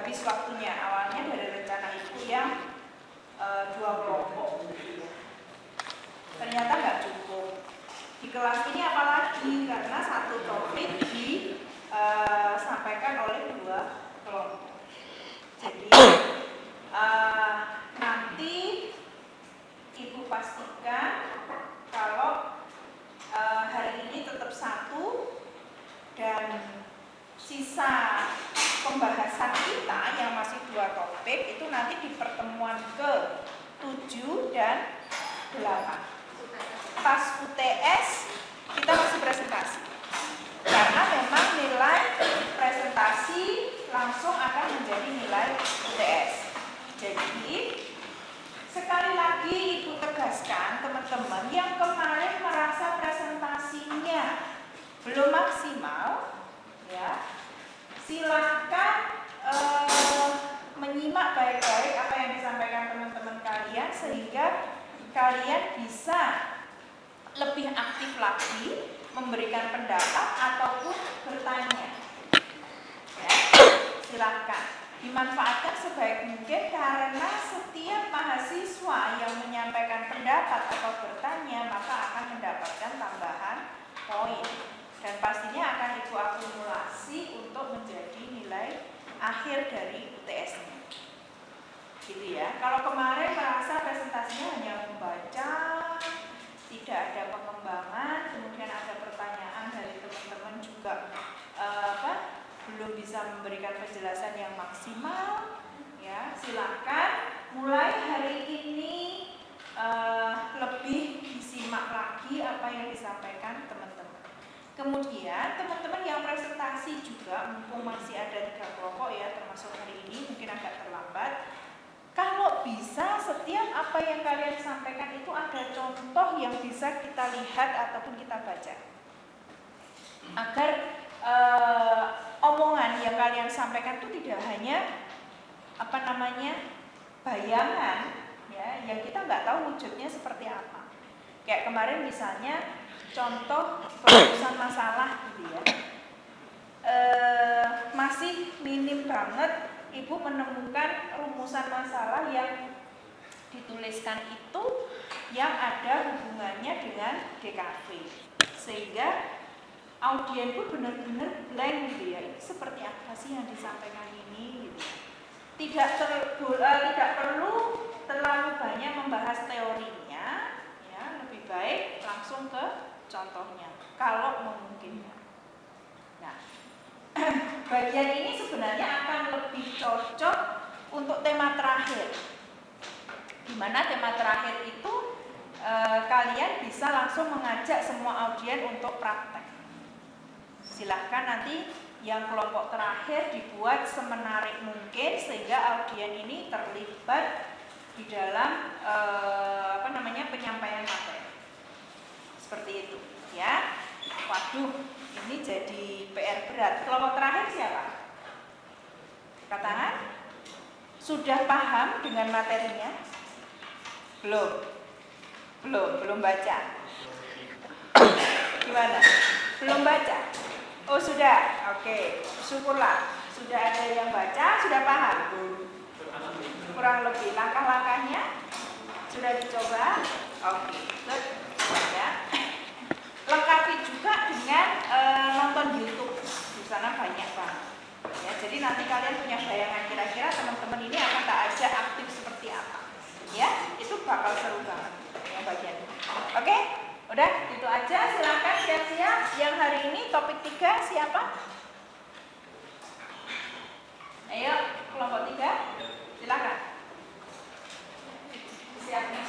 habis waktunya. Awalnya dari rencana itu yang 2 kelompok. Ternyata nggak cukup. Di kelas ini apalagi karena satu topik disampaikan oleh 2 kelompok. Jadi nanti Ibu pastikan kalau hari ini tetap 1 dan sisa pembahasan kita yang masih 2 topik itu nanti di pertemuan ke-7 dan 8. Pas UTS kita masih presentasi. Karena memang nilai presentasi langsung akan menjadi nilai UTS. Jadi sekali lagi Ibu tegaskan teman-teman yang kemarin merasa presentasinya belum maksimal, ya, silahkan menyimak baik-baik apa yang disampaikan teman-teman kalian sehingga kalian bisa lebih aktif lagi memberikan pendapat ataupun bertanya. Ya, silahkan dimanfaatkan sebaik mungkin karena setiap mahasiswa yang menyampaikan pendapat atau bertanya maka akan mendapatkan tambahan poin. Dan pastinya akan Ibu akumulasi untuk menjadi nilai akhir dari UTS-nya. Gitu ya. Kalau kemarin merasa presentasinya hanya membaca, tidak ada pengembangan, kemudian ada pertanyaan dari teman-teman juga belum bisa memberikan penjelasan yang maksimal, ya silakan mulai hari ini lebih disimak lagi apa yang disampaikan teman-teman. Kemudian teman-teman yang presentasi juga mumpung masih ada 3 kelompok ya termasuk hari ini mungkin agak terlambat. Kalau bisa setiap apa yang kalian sampaikan itu ada contoh yang bisa kita lihat ataupun kita baca. Agar omongan yang kalian sampaikan itu tidak hanya bayangan ya yang kita nggak tahu wujudnya seperti apa. Kayak kemarin misalnya contoh perumusan masalah gitu ya. Masih minim banget Ibu menemukan rumusan masalah yang dituliskan itu yang ada hubungannya dengan DKV. Sehingga audien pun benar-benar blank gitu ya. Ini seperti apa sih yang disampaikan ini gitu. Tidak perlu terlalu banyak membahas teorinya ya, lebih baik langsung ke contohnya kalau memungkinkan. Nah, bagian ini sebenarnya akan lebih cocok untuk tema terakhir. Di mana tema terakhir itu kalian bisa langsung mengajak semua audien untuk praktek. Silahkan nanti yang kelompok terakhir dibuat semenarik mungkin sehingga audien ini terlibat di dalam penyampaian materi. Seperti itu, ya. Waduh, ini jadi PR berat. Kelompok terakhir siapa? Angkat tangan. Sudah paham dengan materinya? Belum baca. Gimana? Belum baca? Oh sudah, oke. Syukurlah. Sudah ada yang baca, sudah paham. Kurang lebih langkah-langkahnya sudah dicoba. Oke, good. Ya. Lengkapi juga dengan nonton YouTube. Di sana banyak banget. Ya, jadi nanti kalian punya bayangan kira-kira teman-teman ini akan tak ajak aktif seperti apa. Ya, itu bakal seru banget yang bagian ini. Oke? Udah, itu aja. Silakan siap-siap. Yang hari ini topik 3 siapa? Ayo, kelompok 3. Silakan. Siapnya.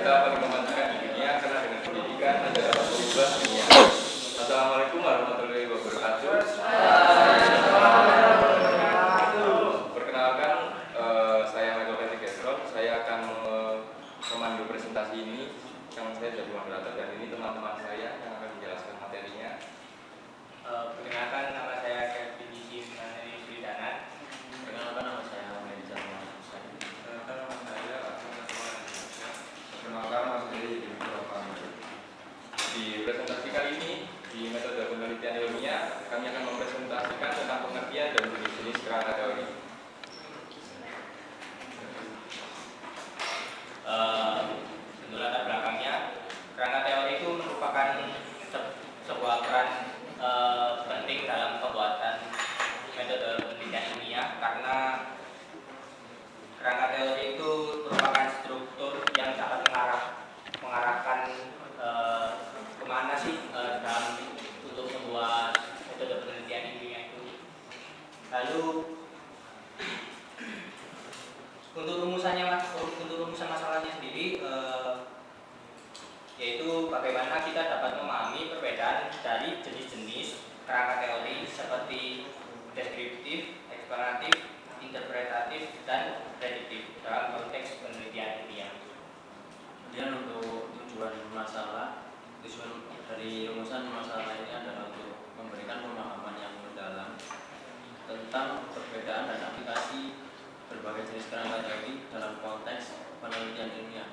dapat dikembangkan di dunia karena dengan pendidikan ada berubah dunia. Assalamualaikum warahmatullahi wabarakatuh. Perkenalkan, saya Michael Patrick Gesrot. Saya akan memandu presentasi ini. Yang saya jadi moderator dan ini teman-teman saya yang akan menjelaskan materinya. Perkenalkan, nama saya Kevin Yusuf Pridana. Perkenalkan, nama saya Menjar Muhammad. Perkenalkan, nama saya Asma. Perkenalkan, nama saya Yudi Muhammad. Di presentasi kali ini, di metode penelitian ilmiah, kami akan mempresentasikan tentang pengertian dan jenis-jenis kerangka teori. Untuk latar belakangnya, kerangka teori itu merupakan sebuah peran penting dalam pembuatan metode penelitian ilmiah, karena kerangka teori itu merupakan struktur yang dapat mengarahkan kemana sih dalam untuk membuat metode penelitian ilmiah itu. Lalu untuk rumusan masalahnya sendiri, yaitu bagaimana kita dapat memahami perbedaan dari jenis-jenis kerangka teori seperti deskriptif, eksplanatif, interpretatif, dan prediktif dalam konteks penelitian ilmiah. Kemudian untuk tujuan dari rumusan masalah ini adalah untuk memberikan pemahaman yang mendalam tentang perbedaan dan aplikasi berbagai jenis kerangka teori dalam konteks penelitian ilmiah.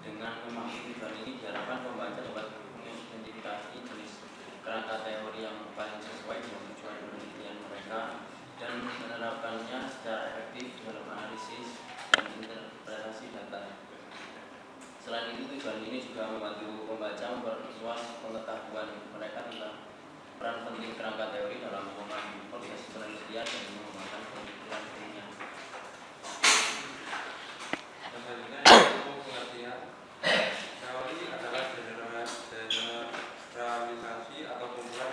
Dengan memahami tujuan ini diharapkan pembaca dapat mengidentifikasi jenis kerangka teori yang paling sesuai dengan tujuan penelitian mereka dan menerapkannya secara efektif dalam analisis dan interpretasi data. Selain itu, tujuan ini juga membantu pembaca memperluas pengetahuan mereka tentang peran penting kerangka teori dalam memahami proses penelitian dan mengembangkan pemikiran ilmiah. Selanjutnya yaitu pengertian. Teori adalah generalisasi atau kumpulan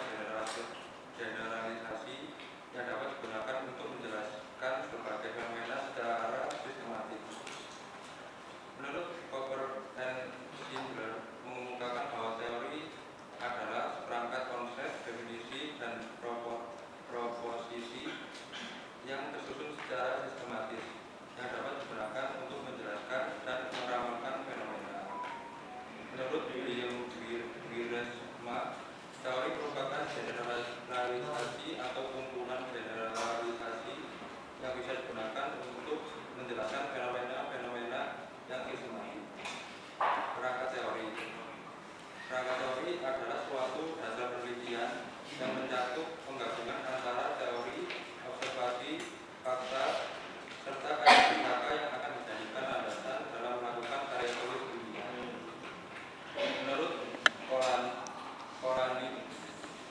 generalisasi yang dapat digunakan untuk menjelaskan berbagai fenomena secara sistematis. Menurut Popper and Schindler mengungkapkan bahwa teori adalah seperangkat konsep, definisi, dan proposisi yang tersusun secara sistematis yang dapat digunakan untuk menjelaskan dan meramalkan fenomena. Menurut William Wiersma, teori merupakan generalisasi atau kumpulan generalisasi yang bisa digunakan untuk menjelaskan fenomena-fenomena yang sistematis. Kerangka teori. Kerangka teori adalah suatu dasar penelitian yang mencakup penggabungan antara teori, observasi, fakta, serta kaidah-kaidah yang akan dijadikan landasan dalam melakukan karya tulis ilmiah. Menurut Polanyi,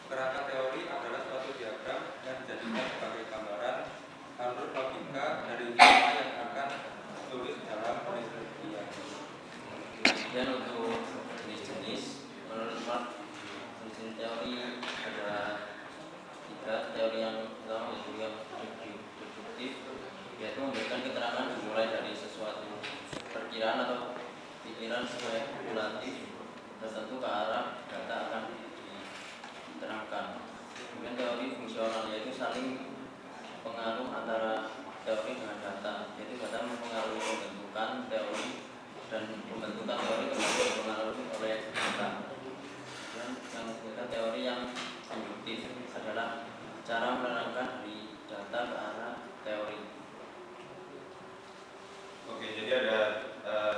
kerangka teori adalah suatu diagram yang dijadikan sebagai gambaran alur logika dari tema yang akan ditulis dalam penelitian. Kemudian untuk jenis-jenis, menurut Marx, jenis teori ada 3. Teori yang pertama yaitu yang deduktif, yaitu memberikan keterangan dimulai dari sesuatu perkiraan atau pikiran sesuai spekulatif tertentu ke arah data akan diterangkan. Kemudian teori fungsional yaitu saling pengaruh antara teori dengan data, yaitu data mempengaruhi pembentukan teori dan pembentukan teori kemudian dipengaruhi oleh data. Dan yang ketiga, teori yang induktif adalah cara menerangkan dari data ke arah teori. Oke, jadi ada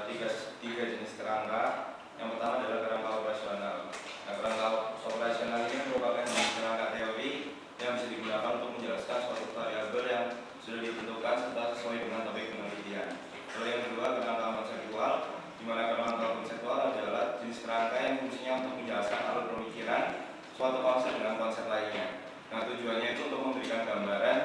tiga jenis kerangka. Yang pertama adalah kerangka operasional. Nah, kerangka operasional ini merupakan jenis kerangka teori yang bisa digunakan untuk menjelaskan suatu variabel yang sudah ditentukan serta sesuai dengan topik penelitian. Lalu yang kedua, kerangka konseptual, di mana kerangka konseptual adalah jenis kerangka yang fungsinya untuk menjelaskan alur pemikiran suatu konsep dengan konsep lainnya. Nah, tujuannya itu untuk memberikan gambaran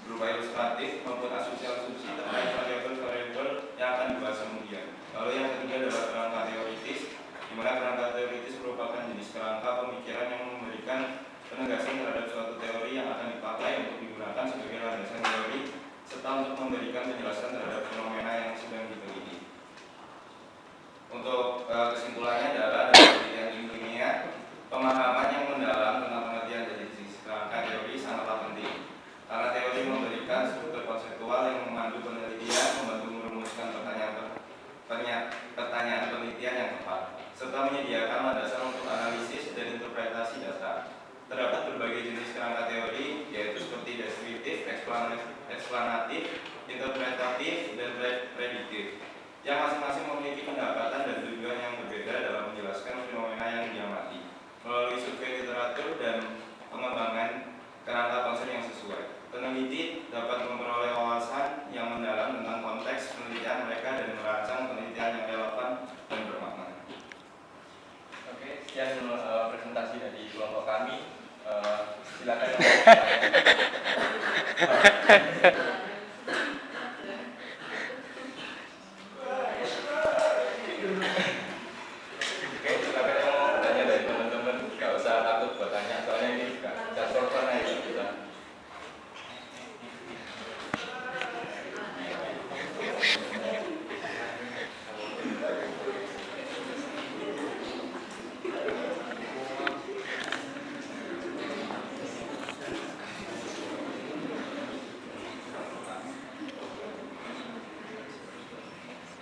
berupa ilustratif maupun asumsi-asumsi terkait variabel-variabel yang akan dibahas kemudian. Lalu yang ketiga adalah kerangka teoritis, di mana kerangka teoritis merupakan jenis kerangka pemikiran yang memberikan penegasan terhadap suatu teori yang akan dipakai untuk digunakan sebagai landasan teori serta untuk memberikan penjelasan terhadap fenomena yang sedang diteliti. Untuk kesimpulannya adalah dari penelitian ilmiah, pemahaman yang mendalam tentang pengertian dari jenis kerangka teori sangatlah penting karena teori memberikan struktur konseptual yang memandu penelitian, membantu merumuskan pertanyaan penelitian yang tepat, serta menyediakan landasan untuk analisis dan interpretasi data. Terdapat berbagai jenis kerangka teori, yaitu seperti deskriptif, eksplanatif, interpretatif, dan prediktif, yang masing-masing memiliki pendekatan dan tujuan yang berbeda dalam menjelaskan fenomena yang diamati melalui survei literatur dan pengembangan kerangka konsep yang sesuai. Peneliti dapat memperoleh wawasan yang mendalam tentang konteks penelitian mereka dan merancang penelitian yang relevan dan bermakna. Oke, sekian presentasi dari kelompok kami. Silakan. Oke, silakan yang mau bertanya dari teman-teman. Gak usah takut bertanya, soalnya ini gak sorban aja bisa.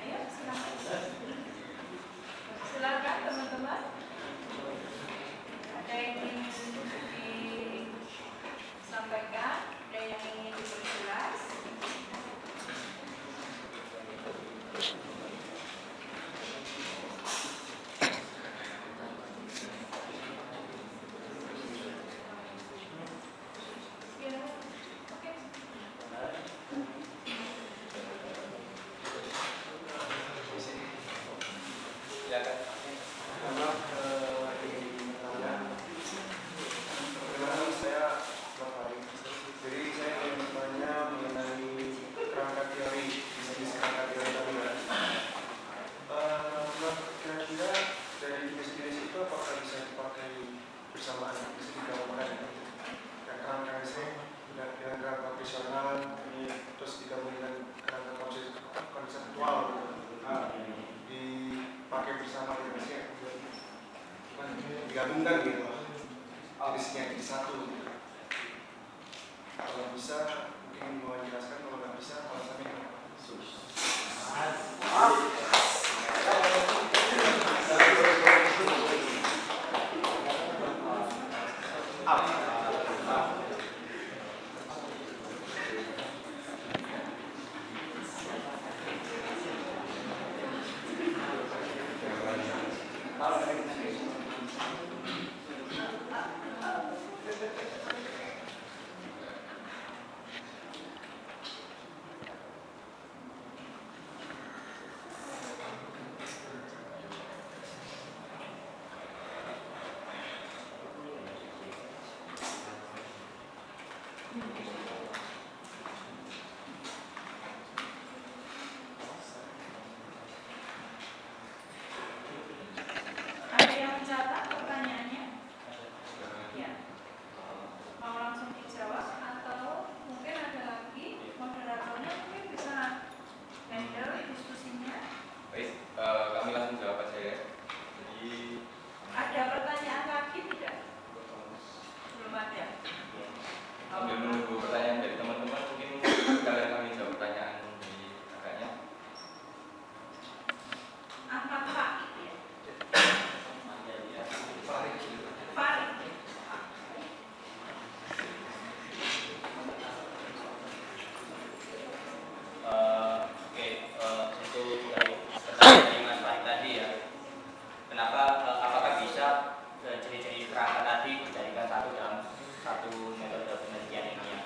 Ayo, silakan. Silakan teman-teman. Ada yang ingin disampaikan, ada yang ingin diperjelas. Ya, oke. Silakan. Perkenalkan saya Bapak. Jadi saya ingin bertanya mengenai kerangka teori, jenis kerangka teori tadi. Kira-kira dari jenis-jenis itu apakah bisa dipakai bersamaan, bisa digabungkan? Ya, kerangka saya dengan kerangka profesional ini terus digabungkan dengan kerangka konseptual dipakai bersama dengan saya digabungkan gitu jenisnya jadi satu gitu. Kalau bisa mungkin mau jelaskan, kalau nggak bisa kalau sampai Ada yang mencatat pertanyaannya? Ya. Mau langsung dijawab atau mungkin ada lagi moderatornya mungkin bisa handle diskusinya. Baik, kami langsung jawab aja ya. Jadi Ada pertanyaan lagi tidak? Belum ada. sambil menunggu pertanyaan dari teman-teman, mungkin kalian kami jawab pertanyaan di kakaknya. Angkat Pak ya. Farid. Oke, untuk dari pertanyaan dari Mas Fahid tadi ya, kenapa apakah bisa jenis-jenis kerangka tadi dijadikan satu dalam satu metode penelitian ini ya?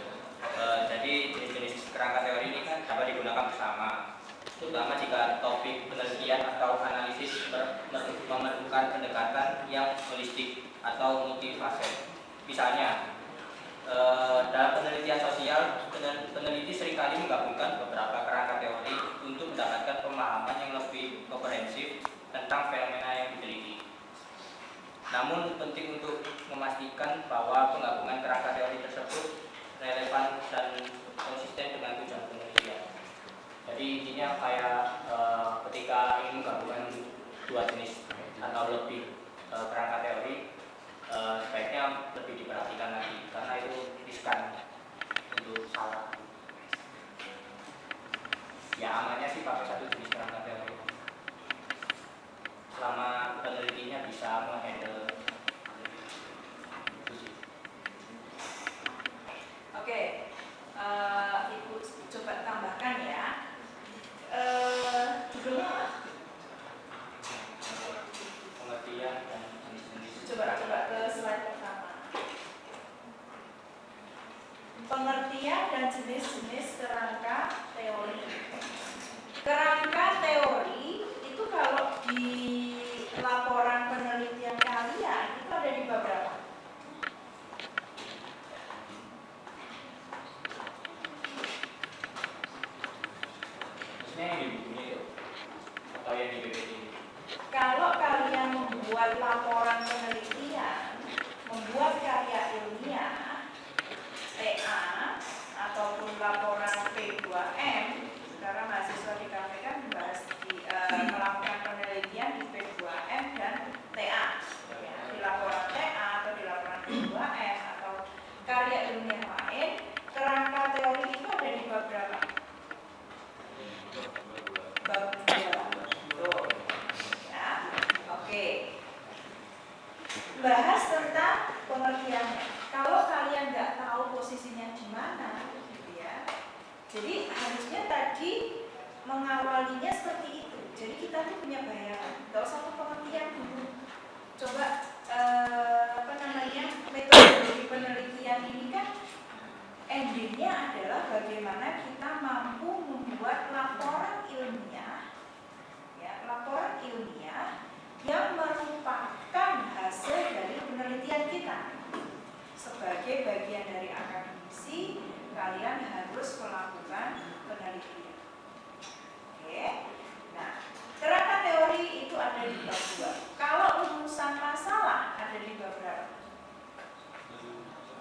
Jadi jenis-jenis kerangka teori ini kan dapat digunakan bersama, terutama jika topik penelitian atau analisis memerlukan pendekatan yang holistik atau multifaset. Misalnya, dalam penelitian sosial, peneliti seringkali menggabungkan beberapa kerangka teori untuk mendapatkan pemahaman yang lebih komprehensif tentang fenomena yang diteliti. Namun penting untuk memastikan bahwa penggabungan kerangka teori tersebut relevan dan konsisten dengan tujuan penelitian. Jadi intinya kayak ketika ingin menggabungkan masalah. Ya amannya sih pakai satu jenis kerangka teori. Selama penelitinya bisa menghandle itu sih. Oke, Ibu coba tambahkan ya. Judulnya apa? Pengertian dan jenis-jenis. Coba ke slide pertama. Pengertian dan jenis-jenis kerangka teori. Kerangka teori itu kalau di laporan penelitian kalian itu ada di bab berapa? Maksudnya yang di bukunya itu atau yang di PPT ini? Kalau kalian membuat laporan penelitian, membuat karya ilmiah, TA, ataupun laporan P2M, karena mahasiswa di KPK membahas melakukan penelitian di P2M dan TA. Ya, di laporan TA atau di laporan P2M atau karya ilmiah lain, kerangka teori itu ada di bab berapa? Bab 2. Ya, oke. Bahas tentang pengertiannya. Kalau kalian nggak tahu posisinya di mana, gitu ya. Jadi harusnya tadi mengawalinya seperti itu. Jadi kita tuh punya bayangan. Nggak usah ke pengertian dulu. Coba metodologi penelitian ini kan endingnya adalah bagaimana kita mampu membuat laporan ilmiah, ya, laporan ilmiah yang merupakan hasil dari penelitian kita. Sebagai bagian dari akademisi, kalian harus melakukan penelitian. Oke. Nah, kerangka teori itu ada di bab 2. Kalau rumusan masalah ada di bab berapa?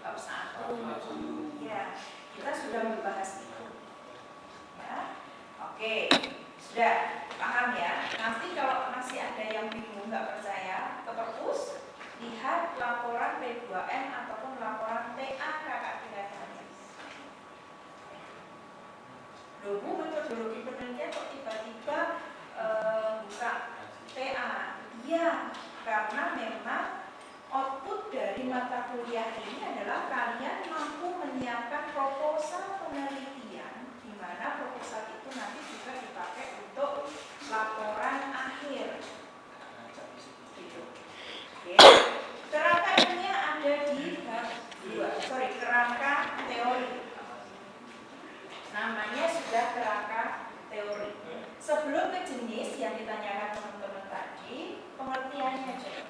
Bab 1. Ya, kita sudah membahas itu. Ya. Oke. Sudah paham ya? Nanti kalau masih ada yang bingung, nggak percaya, ke perpus, lihat laporan P2M ataupun laporan TA kakak tingkat kalian. Loh Bu, metodologi penelitian kok tiba-tiba buka TA? Iya, karena memang output dari mata kuliah ini adalah kalian mampu menyiapkan proposal penelitian, di mana proposal itu nanti juga dipakai untuk laporan akhir. Gitu. Oke. Kerangka ilmiah ada di bab 2. Kerangka teori. Namanya sudah kerangka teori. Sebelum ke jenis yang ditanyakan teman-teman tadi, pengertiannya coba.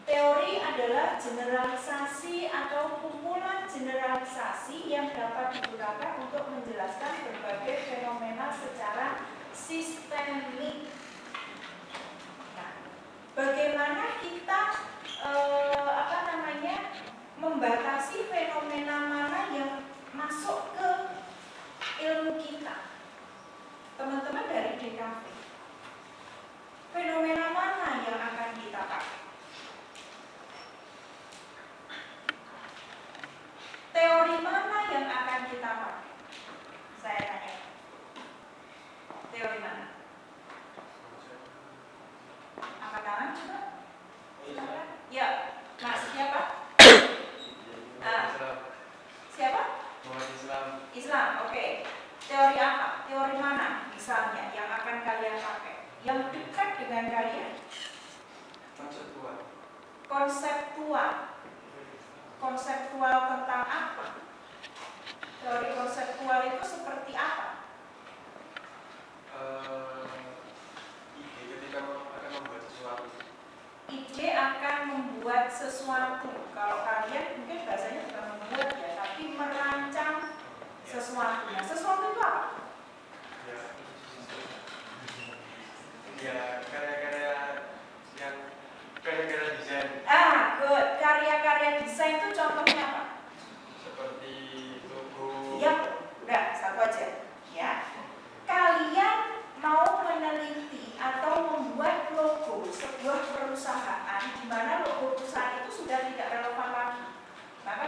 Teori adalah generalisasi atau kumpulan generalisasi yang dapat digunakan untuk menjelaskan berbagai fenomena secara sistemik. Nah, bagaimana kita membatasi fenomena mana yang masuk ke ilmu kita? Teman-teman dari DKV, fenomena mana yang akan kita pakai? Teori mana yang akan kita pakai? Saya tanya. Teori mana? Angkat tangan coba. Ya, Mas siapa? Siapa? Islam. Oke. Teori apa? Teori mana misalnya yang akan kalian pakai? Yang dekat dengan kalian? Konseptual tentang apa? Teori konseptual itu seperti apa? Ide ketika akan membuat sesuatu. Ide akan membuat sesuatu. Kalau kalian mungkin bahasanya bukan membuat ya, tapi merancang sesuatu. Nah, sesuatu itu apa? Ya karya-karya yang karya-karya desain. Good. Karya-karya desain itu contohnya apa? Seperti logo. Ya, udah satu aja. Ya, kalian mau meneliti atau membuat logo sebuah perusahaan di mana logo perusahaan itu sudah tidak relevan lagi. Maka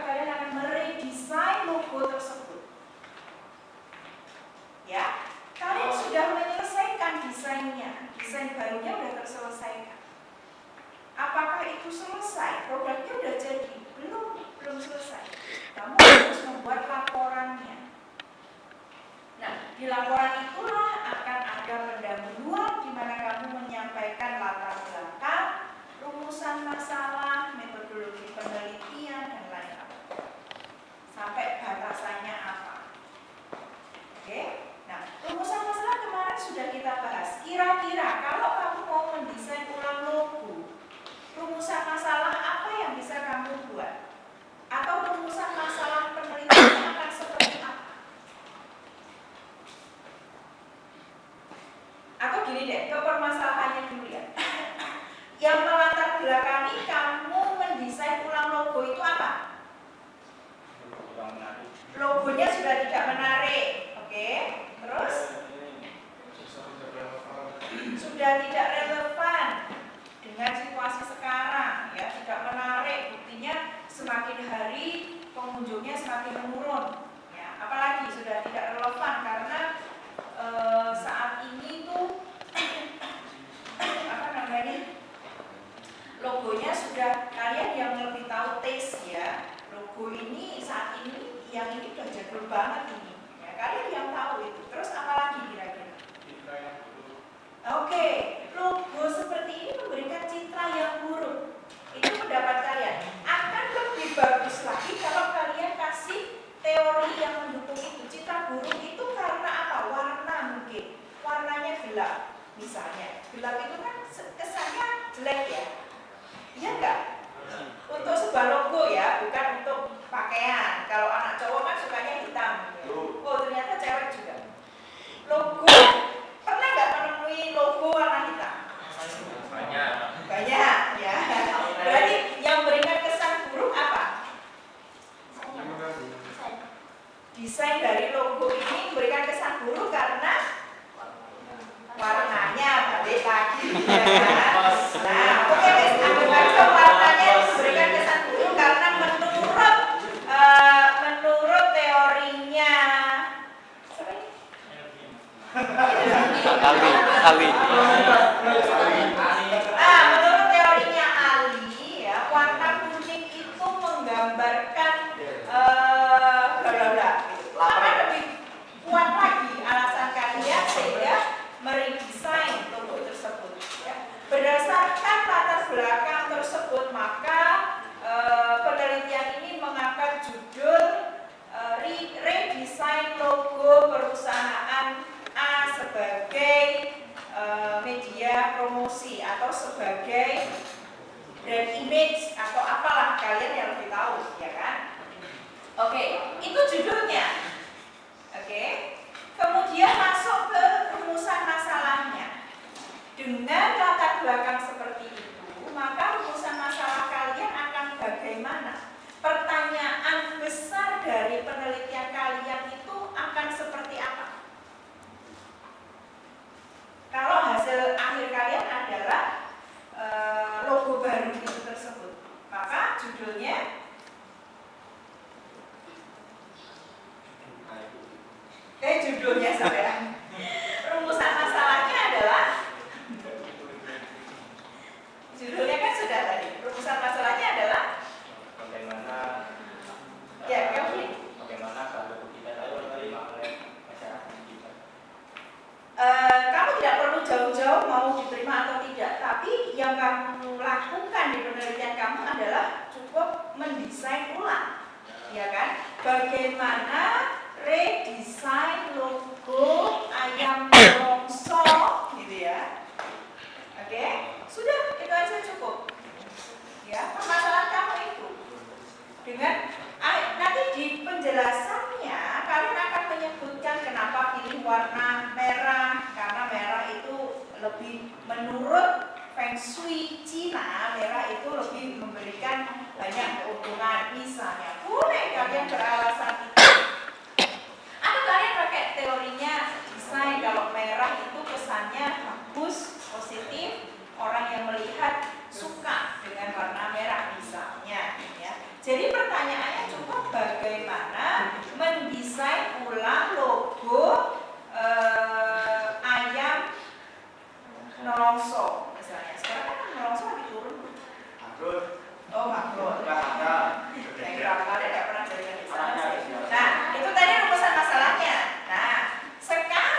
laporan itulah akan ada pendahuluan di mana kamu menyampaikan latar belakang, rumusan masalah, metodologi penelitian, dan lain-lain. Sampai batasannya apa. Oke? Nah, rumusan masalah kemarin sudah kita bahas. Kira-kira kalau kamu mau mendesain ulang logo, rumusan masalah apa yang bisa kamu buat? Atau rumusan masalah penelitian akan seperti apa? Atau gini deh, ke permasalahannya dulu ya. Yang melatar belakangi kamu mendesain ulang logo itu apa? Logonya sudah tidak menarik, oke? Terus? Sudah tidak relevan dengan situasi sekarang, ya, tidak menarik. Buktinya semakin hari pengunjungnya semakin menurun, ya. Apalagi sudah tidak relevan karena saat ini tuh apa namanya, logonya sudah, kalian yang lebih tahu taste ya, logo ini saat ini yang ini udah jadul banget ini ya, kalian yang tahu itu. Terus apalagi kira-kira? Oke, logo seperti ini memberikan citra yang buruk. Itu pendapat kalian. Akan lebih bagus lagi kalau kalian kasih teori yang mendukung itu. Citra buruk itu karena apa? Warna mungkin. Warnanya gelap misalnya. Gelap itu kan kesannya jelek ya. Iya enggak? Untuk sebuah logo ya, bukan untuk pakaian. Kalau anak cowok kan sukanya hitam. Oh, ternyata cewek juga. Logo, pernah nggak menemui logo warna hitam? Banyak ya. Berarti yang berikan kesan buruk apa? Desain dari logo ini memberikan kesan buruk karena warnanya balik lagi ya kan? Nah, oke, ambil aja warnanya memberikan kesan buruk karena menurut teorinya Ali. Menurut teorinya Ali ya, warna kuning itu menggambarkan akan lebih kuat lagi alasan kalian sehingga meredesain logo tersebut ya. Berdasarkan latar belakang tersebut maka penelitian ini mengangkat judul redesign logo perusahaan A sebagai media promosi atau sebagai brand image atau apalah, kalian yang lebih tahu ya kan. Oke, itu judulnya. Oke, kemudian masuk ke rumusan masalahnya. Dengan latar belakang seperti itu, maka rumusan masalah kalian akan bagaimana? Pertanyaan besar dari penelitian kalian itu akan seperti apa? Kalau hasil akhir kalian adalah logo baru itu tersebut, maka judulnya saudara. Rumusan masalahnya adalah judulnya kan sudah tadi. Rumusan masalahnya adalah bagaimana kalau kita diterima oleh masyarakat kita. Kamu tidak perlu jauh-jauh mau diterima atau tidak, tapi yang kamu lakukan di penelitian kamu adalah cukup mendesain ulang, ya kan? Bagaimana redesign logo ayam longso, gitu ya? Oke, sudah itu aja cukup. Ya, permasalahan kamu itu dengan nanti di penjelasannya kalian akan menyebutkan kenapa pilih warna merah, karena merah itu lebih menurut Feng Shui Cina, merah itu lebih memberikan banyak keuntungan misalnya. Boleh kalian beralasan itu. Atau kalian pakai teorinya desain, kalau merah itu kesannya bagus, positif, orang yang melihat suka dengan warna merah misalnya ya. Jadi pertanyaannya cukup bagaimana mendesain ulang logo ayam nolongso misalnya. Sekarang kan nolongso lagi turun. Oh, makhluk. Yang kalian tidak pernah jalan di sana. Nah, itu tadi rumusan masalahnya. Nah, sekarang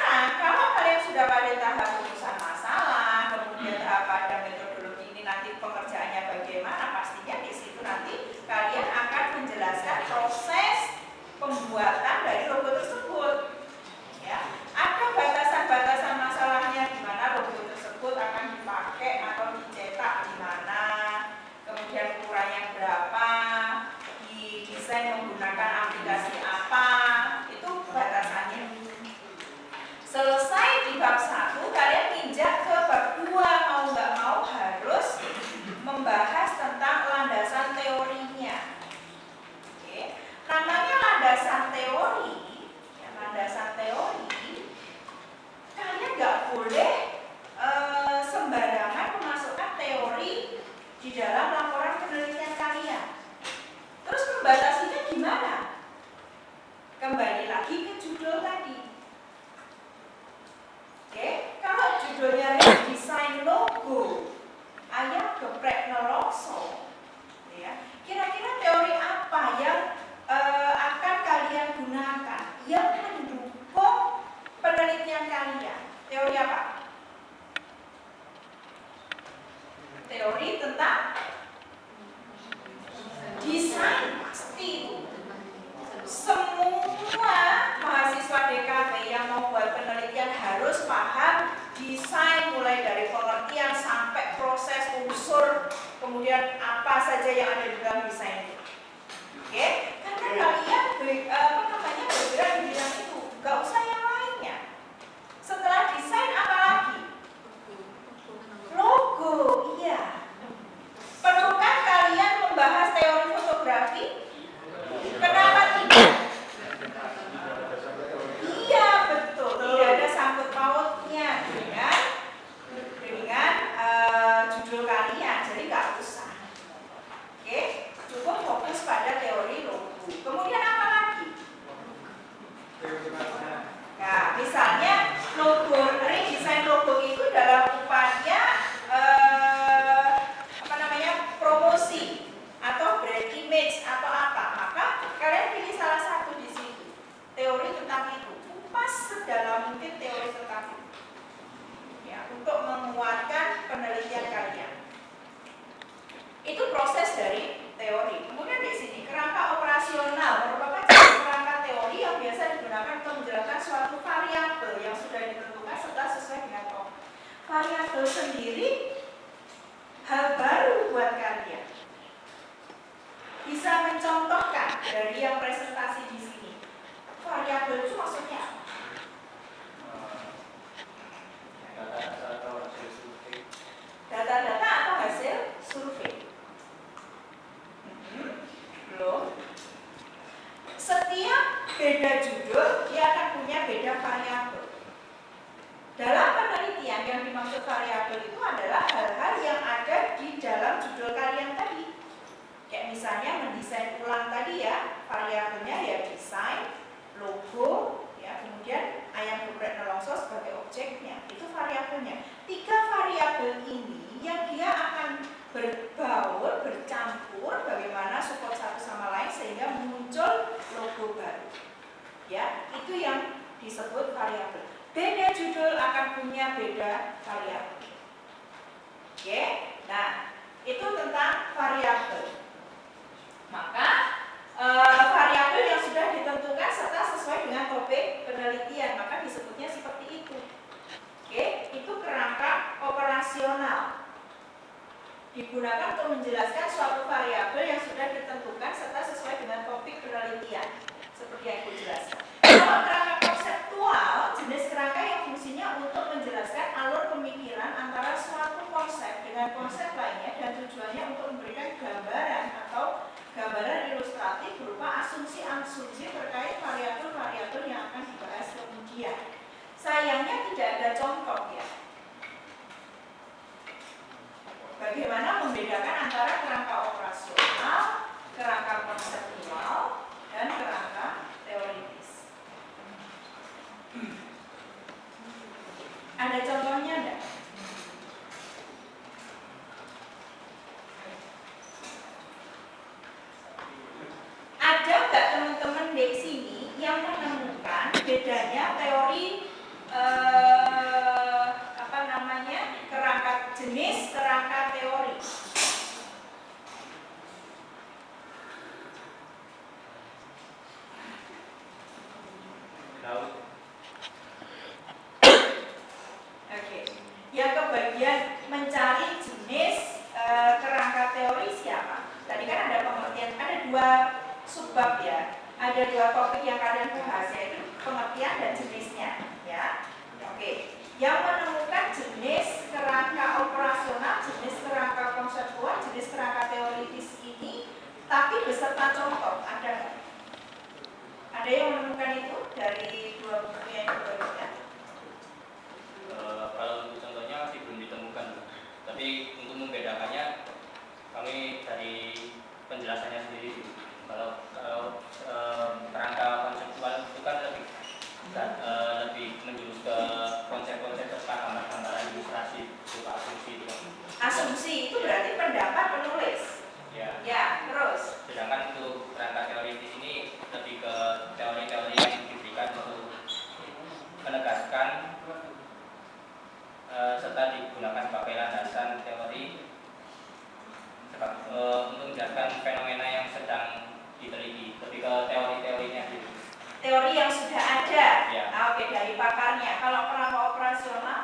gimana? Kembali lagi ke judul tadi. Oke, kalau judulnya desain logo ayam geprek nelongso, ya, kira-kira teori apa yang akan kalian gunakan yang mendukung penelitian kalian? Teori apa? Teori tentang desain pasti. Semua mahasiswa DKV yang mau buat penelitian harus paham desain, mulai dari pengertian sampai proses unsur, kemudian apa saja yang ada di dalam desain itu. Oke? Karena kalian bergerak di bidang itu, gak usah yang lainnya. Setelah desain apa lagi? Logo, iya. Perlukah kalian membahas teori fotografi? Kenapa tidak? Iya, betul. Tidak ada sangkut pautnya dengan judul kalian, jadi nggak usah. Oke, cukup fokus pada teori logo. Kemudian apa lagi? Nah, misalnya logo, redesign logo itu dalam upaya promosi atau brand image atau apa, maka kalian pilih salah satu di sini. Teori tentang itu, kupas sedalam mungkin teori tentang itu, ya, untuk menguatkan penelitian kalian. Itu proses dari teori. Kemudian di sini kerangka operasional merupakan jenis kerangka teori yang biasa digunakan untuk menjelaskan suatu variabel yang sudah ditentukan serta sesuai dengan topik. Variabel sendiri hal baru buat kalian. Bisa mencontohkan dari yang presentasi di sini. Variabel itu maksudnya apa? Data-data atau hasil survei? Belum. Setiap beda judul, dia akan punya beda variabel. Dalam penelitian yang dimaksud variabel itu adalah hal-hal yang ada di dalam judul kalian tadi. Kayak misalnya mendesain ulang tadi ya, variabelnya ya desain, logo, ya, kemudian ayam geprek nelongso sebagai objeknya. Itu variabelnya. 3 variabel ini yang dia akan berbaur, bercampur, bagaimana support satu sama lain sehingga muncul logo baru. Ya, itu yang disebut variabel. Beda judul akan punya beda variabel. Oke, nah itu tentang variabel. Maka variabel yang sudah ditentukan serta sesuai dengan topik penelitian, maka disebutnya seperti itu. Oke, itu kerangka operasional. Digunakan untuk menjelaskan suatu variabel yang sudah ditentukan serta sesuai dengan topik penelitian, seperti yang aku jelaskan. Kalau kerangka konseptual, jenis kerangka yang fungsinya untuk menjelaskan alur pemikiran antara suatu konsep dengan konsep lainnya dan tujuannya untuk memberikan gambaran atau gambaran ilustratif berupa asumsi-asumsi terkait variabel-variabel yang akan dibahas kemudian. Sayangnya tidak ada contoh ya. Bagaimana membedakan antara kerangka operasional, kerangka konseptual, dan kerangka teoritis? Ada contohnya enggak? Ada nggak teman-teman di sini yang menemukan bedanya teori kerangka jenis kerangka teori? Oke, yang kebagian mencari jenis kerangka teori siapa? Tadi kan ada pengertian, ada 2 subbab ya, ada 2 topik yang kalian bahas, yaitu pengertian dan jenisnya, ya. Oke, yang menemukan jenis kerangka operasional, jenis kerangka konseptual, jenis kerangka teoritis ini, tapi beserta contoh, ada nggak? Ada yang menemukan itu dari 2 buku yang berbeda? Kalau untuk contohnya masih belum ditemukan, tapi untuk membedakannya kami dari penjelasannya sendiri. Kalau sebagai pakarnya. Kalau kerangka operasional,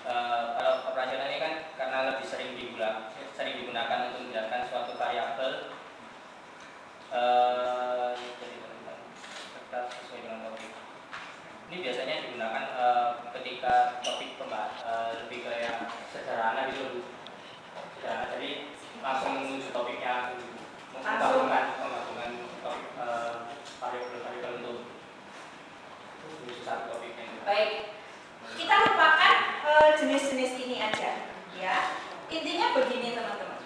Kalau operasional ini kan karena lebih sering digunakan untuk menjelaskan suatu variabel. Jadi teman-teman tetap sesuai dengan topik. Ini biasanya digunakan ketika topik lebih ke yang sederhana gitu. Sederhana, jadi langsung menuju topiknya, menggabungkan topik variabel untuk menuju satu topiknya. baik. Kita lupakan jenis-jenis ini aja, ya. Intinya begini teman-teman.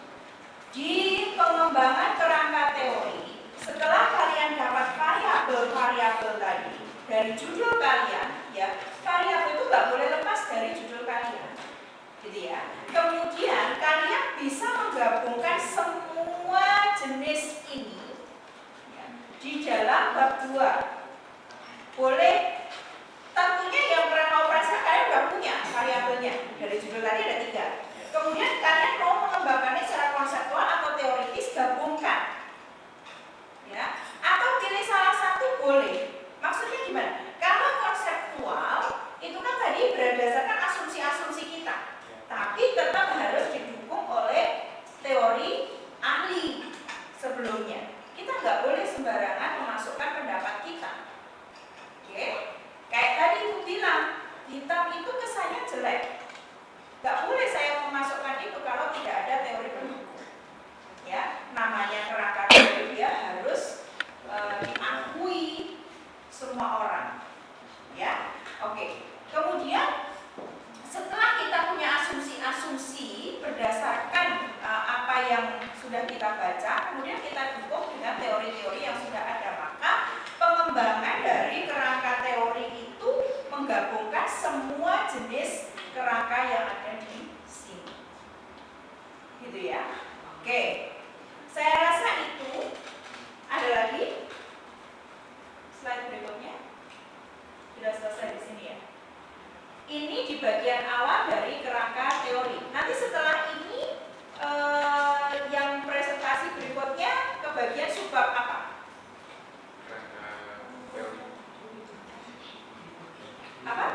Di pengembangan kerangka teori, setelah kalian dapat variabel-variabel tadi dari judul kalian, ya, variabel itu nggak boleh lepas dari judul kalian, gitu ya. Kemudian kalian bisa menggabungkan semua jenis ini ya, di dalam bab 2. Boleh. Tentunya yang kerangka operasi kalian udah punya variabelnya. Dari judul tadi ada 3. Kemudian kalian mau mengembangkannya secara konseptual atau teoritis, gabungkan. Ya, atau pilih salah satu boleh. Maksudnya gimana? Kalau konseptual itu kan tadi berdasarkan asumsi-asumsi kita. Tapi tetap harus didukung oleh teori ahli sebelumnya. Kita nggak boleh sembarangan memasukkan pendapat kita. Oke? Kayak tadi Ibu bilang, hitam itu kesannya jelek. Gak boleh saya memasukkan itu kalau tidak ada teori pendukung. Ya, namanya kerangka teori dia harus diakui semua orang. Ya, oke. Kemudian setelah kita punya asumsi-asumsi berdasarkan apa yang sudah kita baca, kemudian kita dukung dengan teori-teori yang sudah ada, maka pengembangan dari kerangka teori itu menggabungkan semua jenis kerangka yang ada di sini. Gitu ya. Oke. Saya rasa itu. Ada lagi? Slide berikutnya. Sudah selesai di sini ya. Ini di bagian awal dari kerangka teori. Nanti setelah ini yang presentasi berikutnya ke bagian subbab apa? Apa?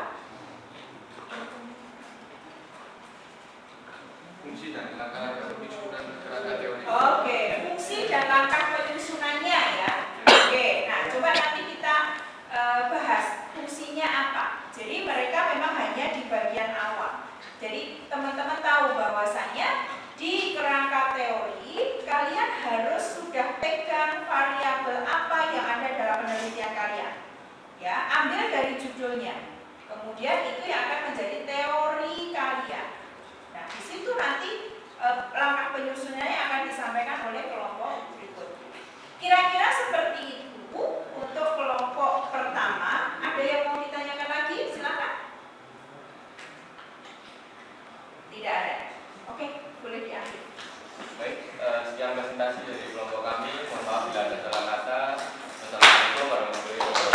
Fungsi dan langkah penyusunan kerangka teori. Oke, fungsi dan langkah penyusunannya ya. Oke, nah coba nanti kita bahas fungsinya apa. Jadi mereka memang hanya di bagian awal. Jadi teman-teman tahu bahwasanya di kerangka teori kalian harus sudah pegang variabel apa yang ada dalam penelitian kalian. Ya, ambil dari judulnya. Kemudian itu yang akan menjadi teori kalian. Nah, di situ nanti langkah penyusunannya akan disampaikan oleh kelompok berikut. Kira-kira seperti itu untuk kelompok pertama. Ada yang mau ditanyakan lagi? Silakan. Tidak ada. Oke, boleh diambil. Baik, sekian presentasi dari kelompok kami. Mohon maaf bila ada salah kata. Wassalamualaikum warahmatullahi wabarakatuh.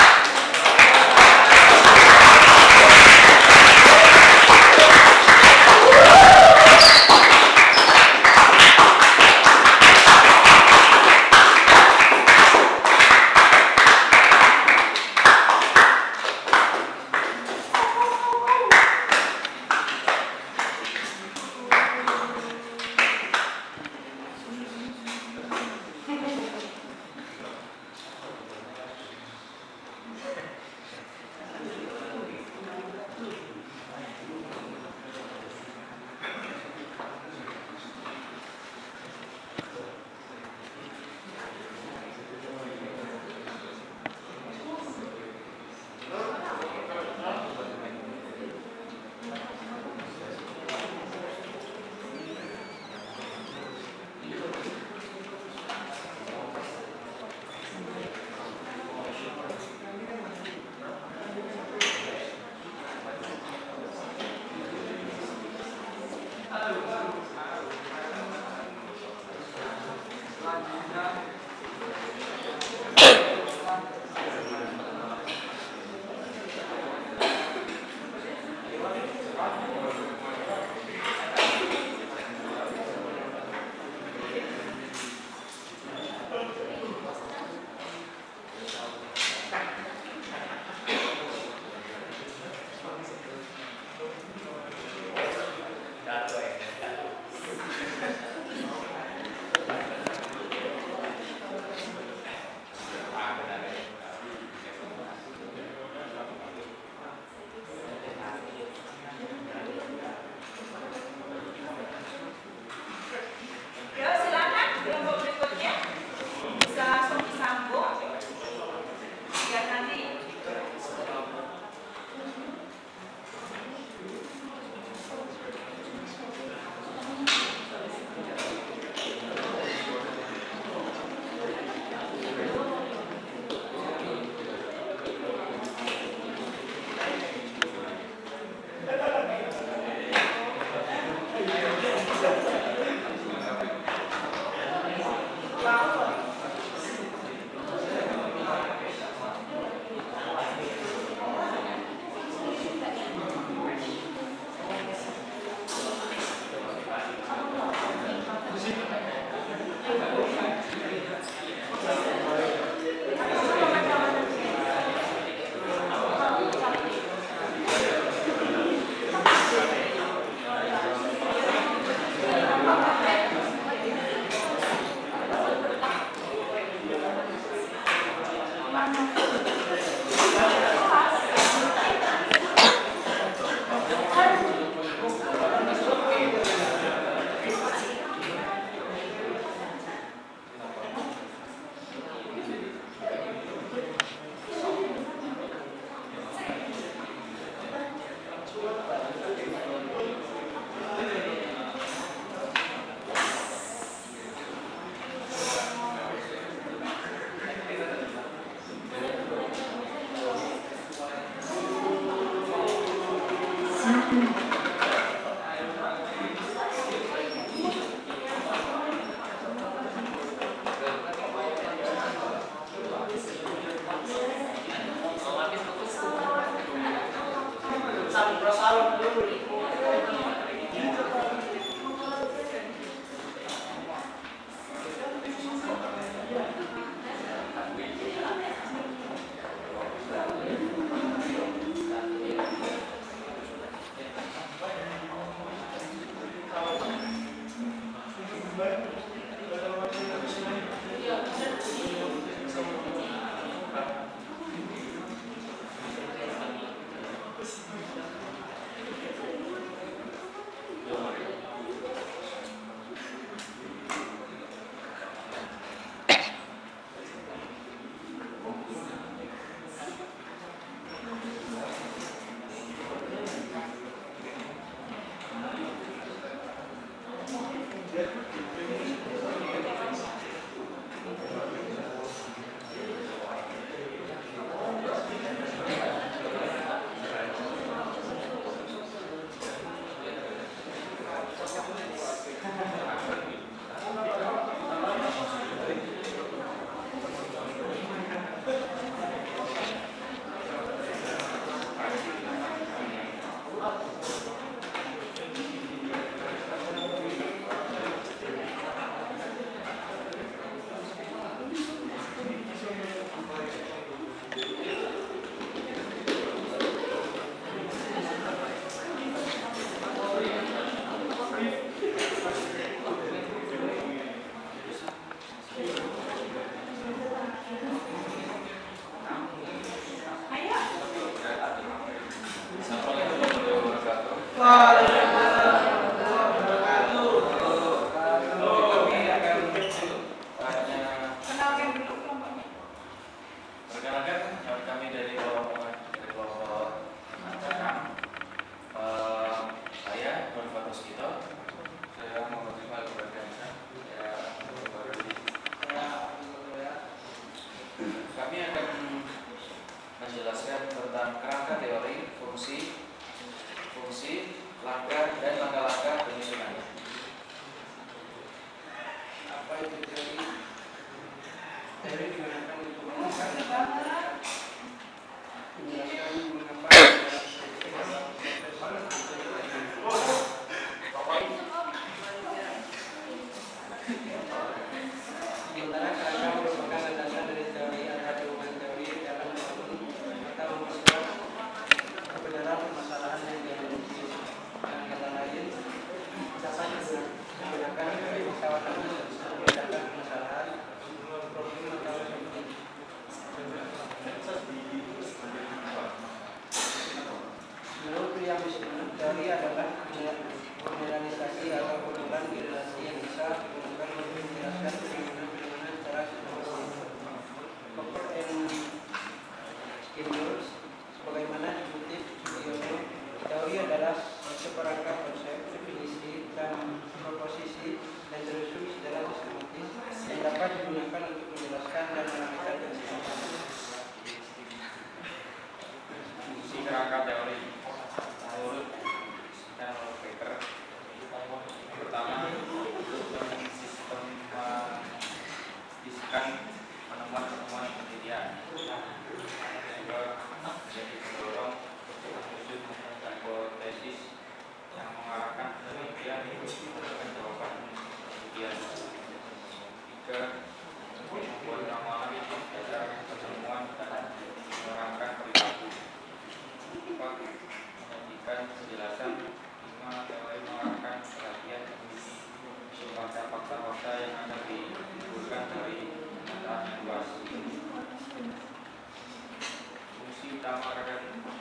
irama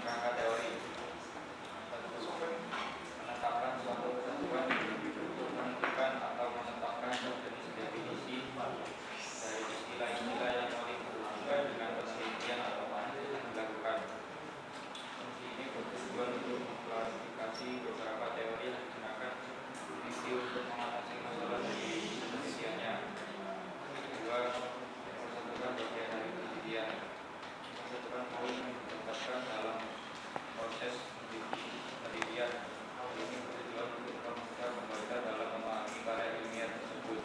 kerangka teori. Menetapkan suatu kesatuan untuk menentukan atau menetapkan jenis definisi dari istilah-istilah yang paling berhubungan dengan penelitian atau penelitian yang dilakukan. Fungsi ini bertujuan untuk mengklarifikasi beberapa teori yang digunakan fungsi untuk mengatasi masalah dari penelitiannya. Kedua, mempersatukan bagian dari penelitian. Mempersatukan poin yang ditetapkan dalam proses penelitian. Ini bertujuan untuk mempermudah pembaca dalam memahami karya ilmiah tersebut.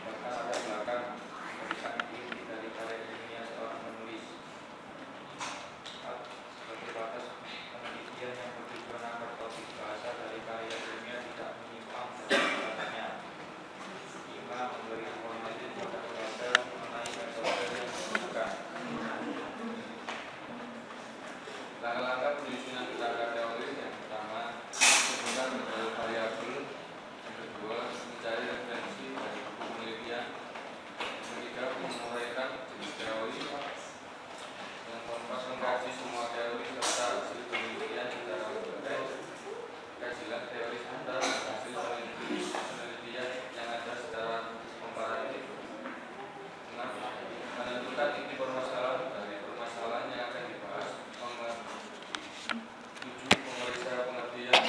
Bahkan ada belakang pemeriksaan inti dari karya ilmiah seorang penulis. Sebagai batas penelitian yang bertujuan agar topik bahasa dari karya ilmiah tidak menyimpang dari batasnya. 5. Memberi informasi kepada pembaca mengenai metode yang digunakan. Langkah-langkah penyusunan kerangka teori yang pertama, tentukan model variabel. Yang kedua, mencari referensi dari buku penelitian. Yang ketiga, menguraikan jenis teori. Yang keempat, mengkaji semua teori serta hasil penelitian secara mendalam. Kajian teori standar dan hasil penelitian yang ada secara komparatif. 6. Menentukan inti permasalahan dari permasalahan yang akan dibahas. 7. Memeriksa pengertian.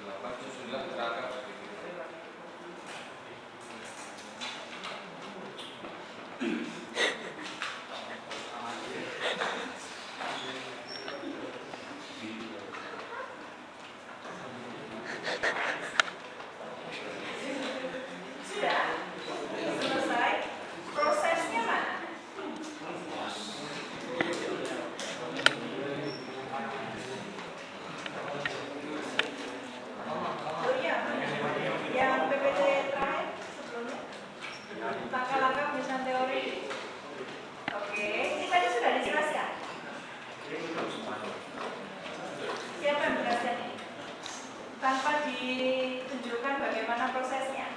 8. Susunlah kerangka berikut. Sudah selesai. Prosesnya mana? Oh iya, yang PPT terakhir sebelumnya langkah-langkah penyusunan teori. Oke, ini tadi sudah dijelaskan. Siapa yang menjelaskan ini? Tanpa ditunjukkan bagaimana prosesnya.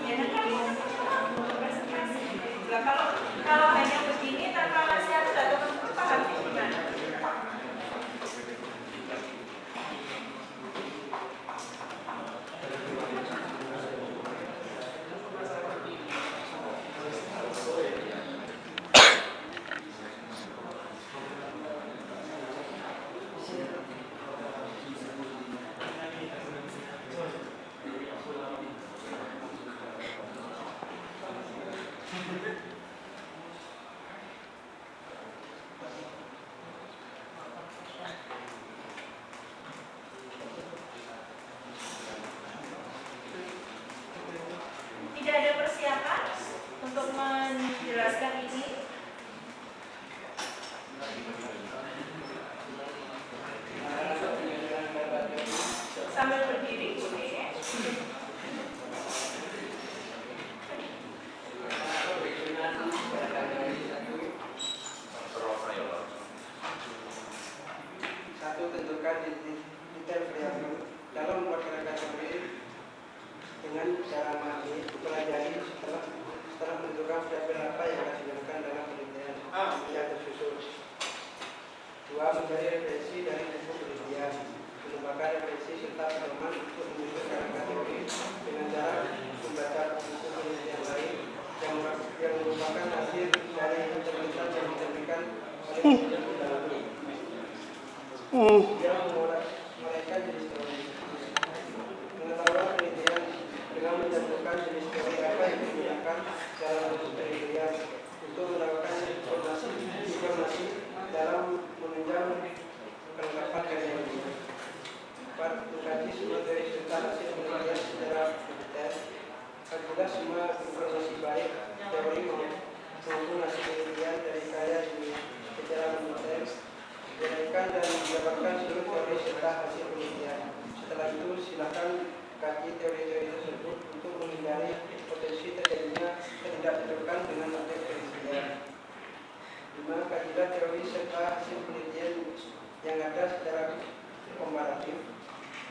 Ya, nanti aku presentasi. Nah, kalau hanya begini tanpa nasihat sudah teman-teman paham gimana? Tidak ada persiapan untuk menjelaskan ini. Sambil berdiri boleh. Satu, tentukan detail variabel dalam membuat kerangka teori dengan cara memahami, pelajari setelah menentukan variabel apa yang akan digunakan dalam penelitian yang tersusun. 2. Mencari referensi dari buku penelitian, mengembangkan referensi serta pedoman untuk menyusun kerangka teori dengan cara membaca buku penelitian lain yang merupakan hasil dari penelitian yang diterbitkan oleh penelitian pendahulu. Dia mereka jenis teori. Mengetahui penelitian dengan menentukan jenis teori apa yang digunakan dalam penelitian untuk mendapatkan informasi dalam menunjang kelengkapan karya ilmiah. 4. Mengkaji semua teori serta hasil penelitian secara detail. Apabila semua informasi baik teori maupun hasil penelitian dari karya ilmiah secara detail diuraikan dan didapatkan seluruh teori serta hasil penelitian. Setelah itu silakan kaji teori-teori tersebut untuk menghindari potensi terjadinya ketidakcocokan dengan materi penelitian. 5. Kajilah teori serta hasil penelitian yang ada secara komparatif.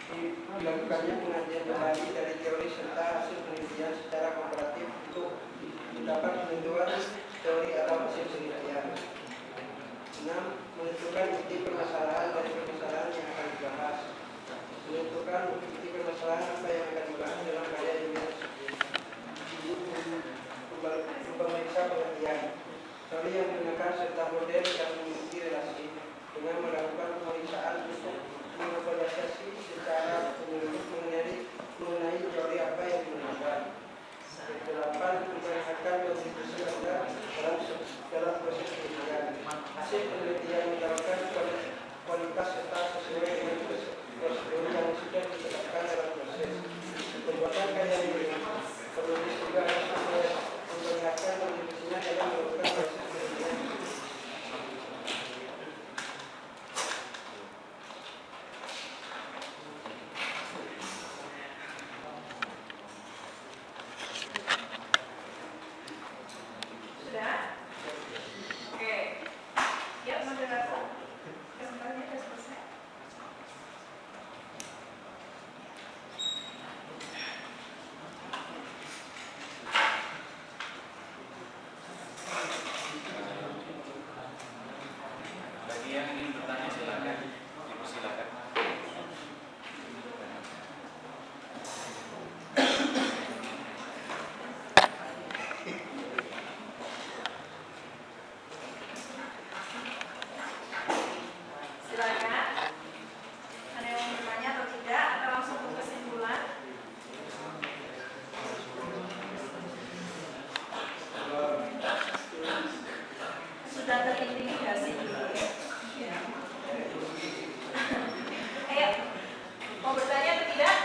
dilakukannya pengajian kembali dari teori serta hasil penelitian secara komparatif untuk mendapat penentuan teori atau hasil penelitian. 6. Menentukan inti permasalahan dari permasalahan yang akan dibahas. Menentukan inti permasalahan apa yang akan dibahas dalam karya ilmiah tersebut. Pemeriksa pengertian. Teori yang menggunakan serta model yang memiliki relasi dengan melakukan pemeriksaan untuk mengevaluasi secara mengenai teori apa yang digunakan. 8. Memperhatikan kontribusi anda dalam proses penelitian. Hasil penelitian mendapatkan kualitas serta sesuai dengan prosedur yang sudah ditetapkan dalam proses. Pembuatan karya ilmiah. Penulis juga harus memperlihatkan kontribusinya dalam melakukan proses penelitian. Sudah? Oke. Ya, moderator. Kesempatannya sudah selesai. Bagi yang ingin bertanya silakan, dipersilakan. Silakan. Ada yang mau bertanya atau tidak? Atau langsung ke kesimpulan? Sudah terintimidasi dulu ya. Ayo, mau bertanya atau tidak?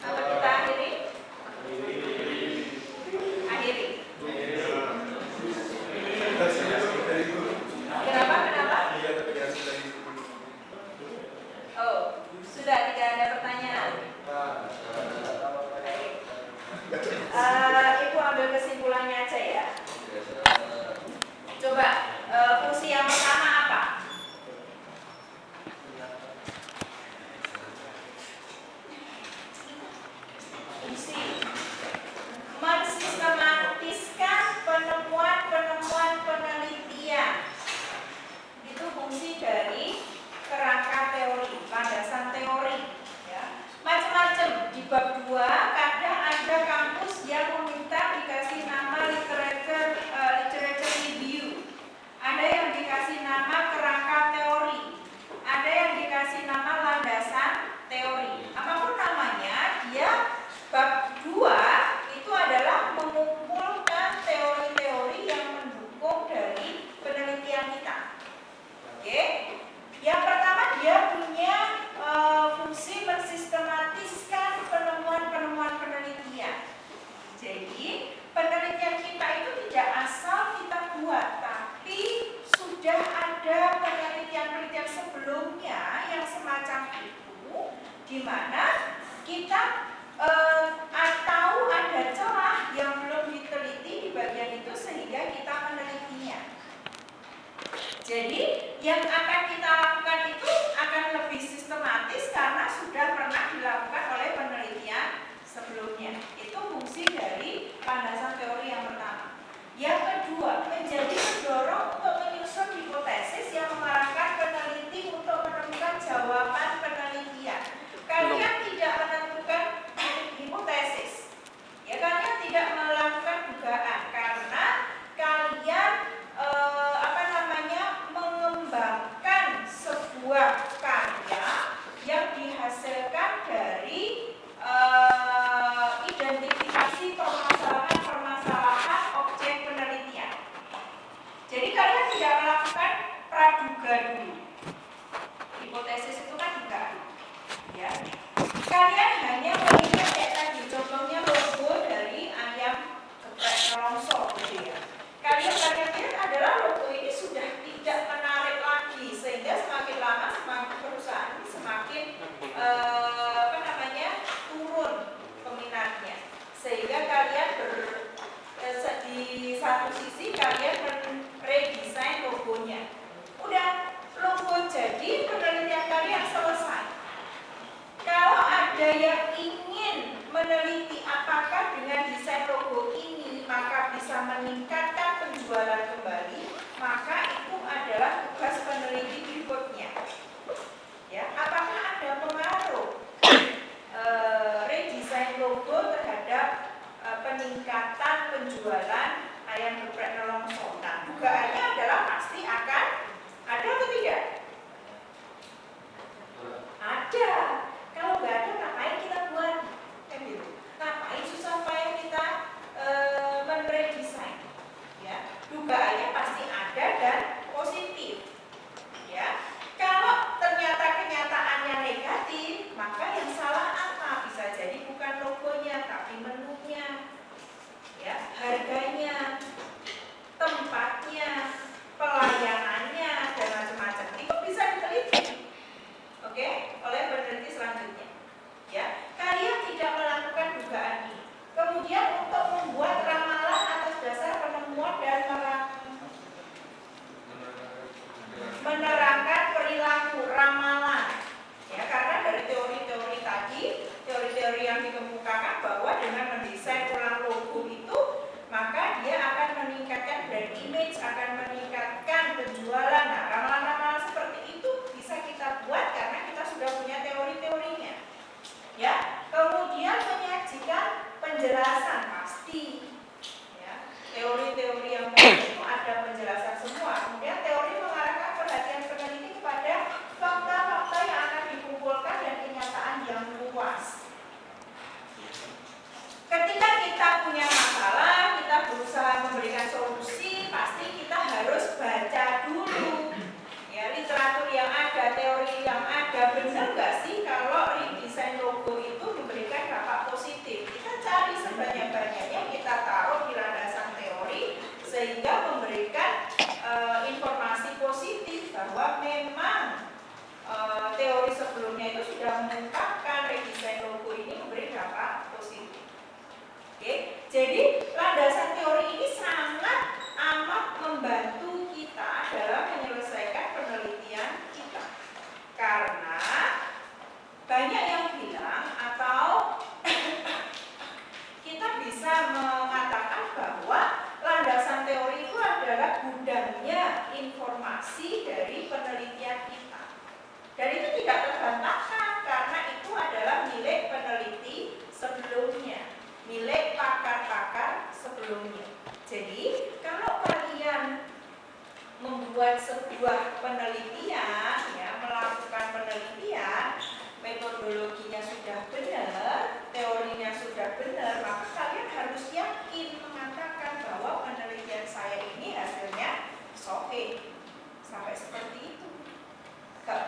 Atau kita akhiri? Akhiri. Kenapa? Oh, sudah tidak ada pertanyaan. Ibu ambil kesimpulannya aja ya. Coba fungsi yang pertama apa? Fungsi mensistematiskan penemuan penelitian. Itu fungsi dari kerangka teori, landasan teori. Ya. Macam-macam. Di bab 2 kadang ada kampus yang meminta dikasih nama literature review. Ada yang dikasih nama kerangka teori. Ada yang dikasih nama landasan teori. Apapun namanya, dia bab 2 itu adalah mengumpulkan teori-teori yang mendukung dari penelitian kita. Oke. Yang pertama dia punya fungsi mensistematiskan penemuan-penemuan penelitian. Jadi penelitian kita itu tidak asal kita buat, tapi sudah ada penelitian-penelitian sebelumnya yang semacam itu, di mana kita tahu ada celah yang belum diteliti di bagian itu sehingga kita menelitinya. Jadi yang akan kita lakukan itu akan lebih sistematis karena sudah pernah dilakukan oleh penelitian sebelumnya. Itu fungsi dari landasan teori yang pertama. Yang kedua, menjadi pendorong untuk menyusun hipotesis yang mengarahkan peneliti untuk menemukan jawaban penelitian. Kalian tidak menentukan hipotesis, ya kalian tidak melakukan dugaan karena kalian mengembangkan sebuah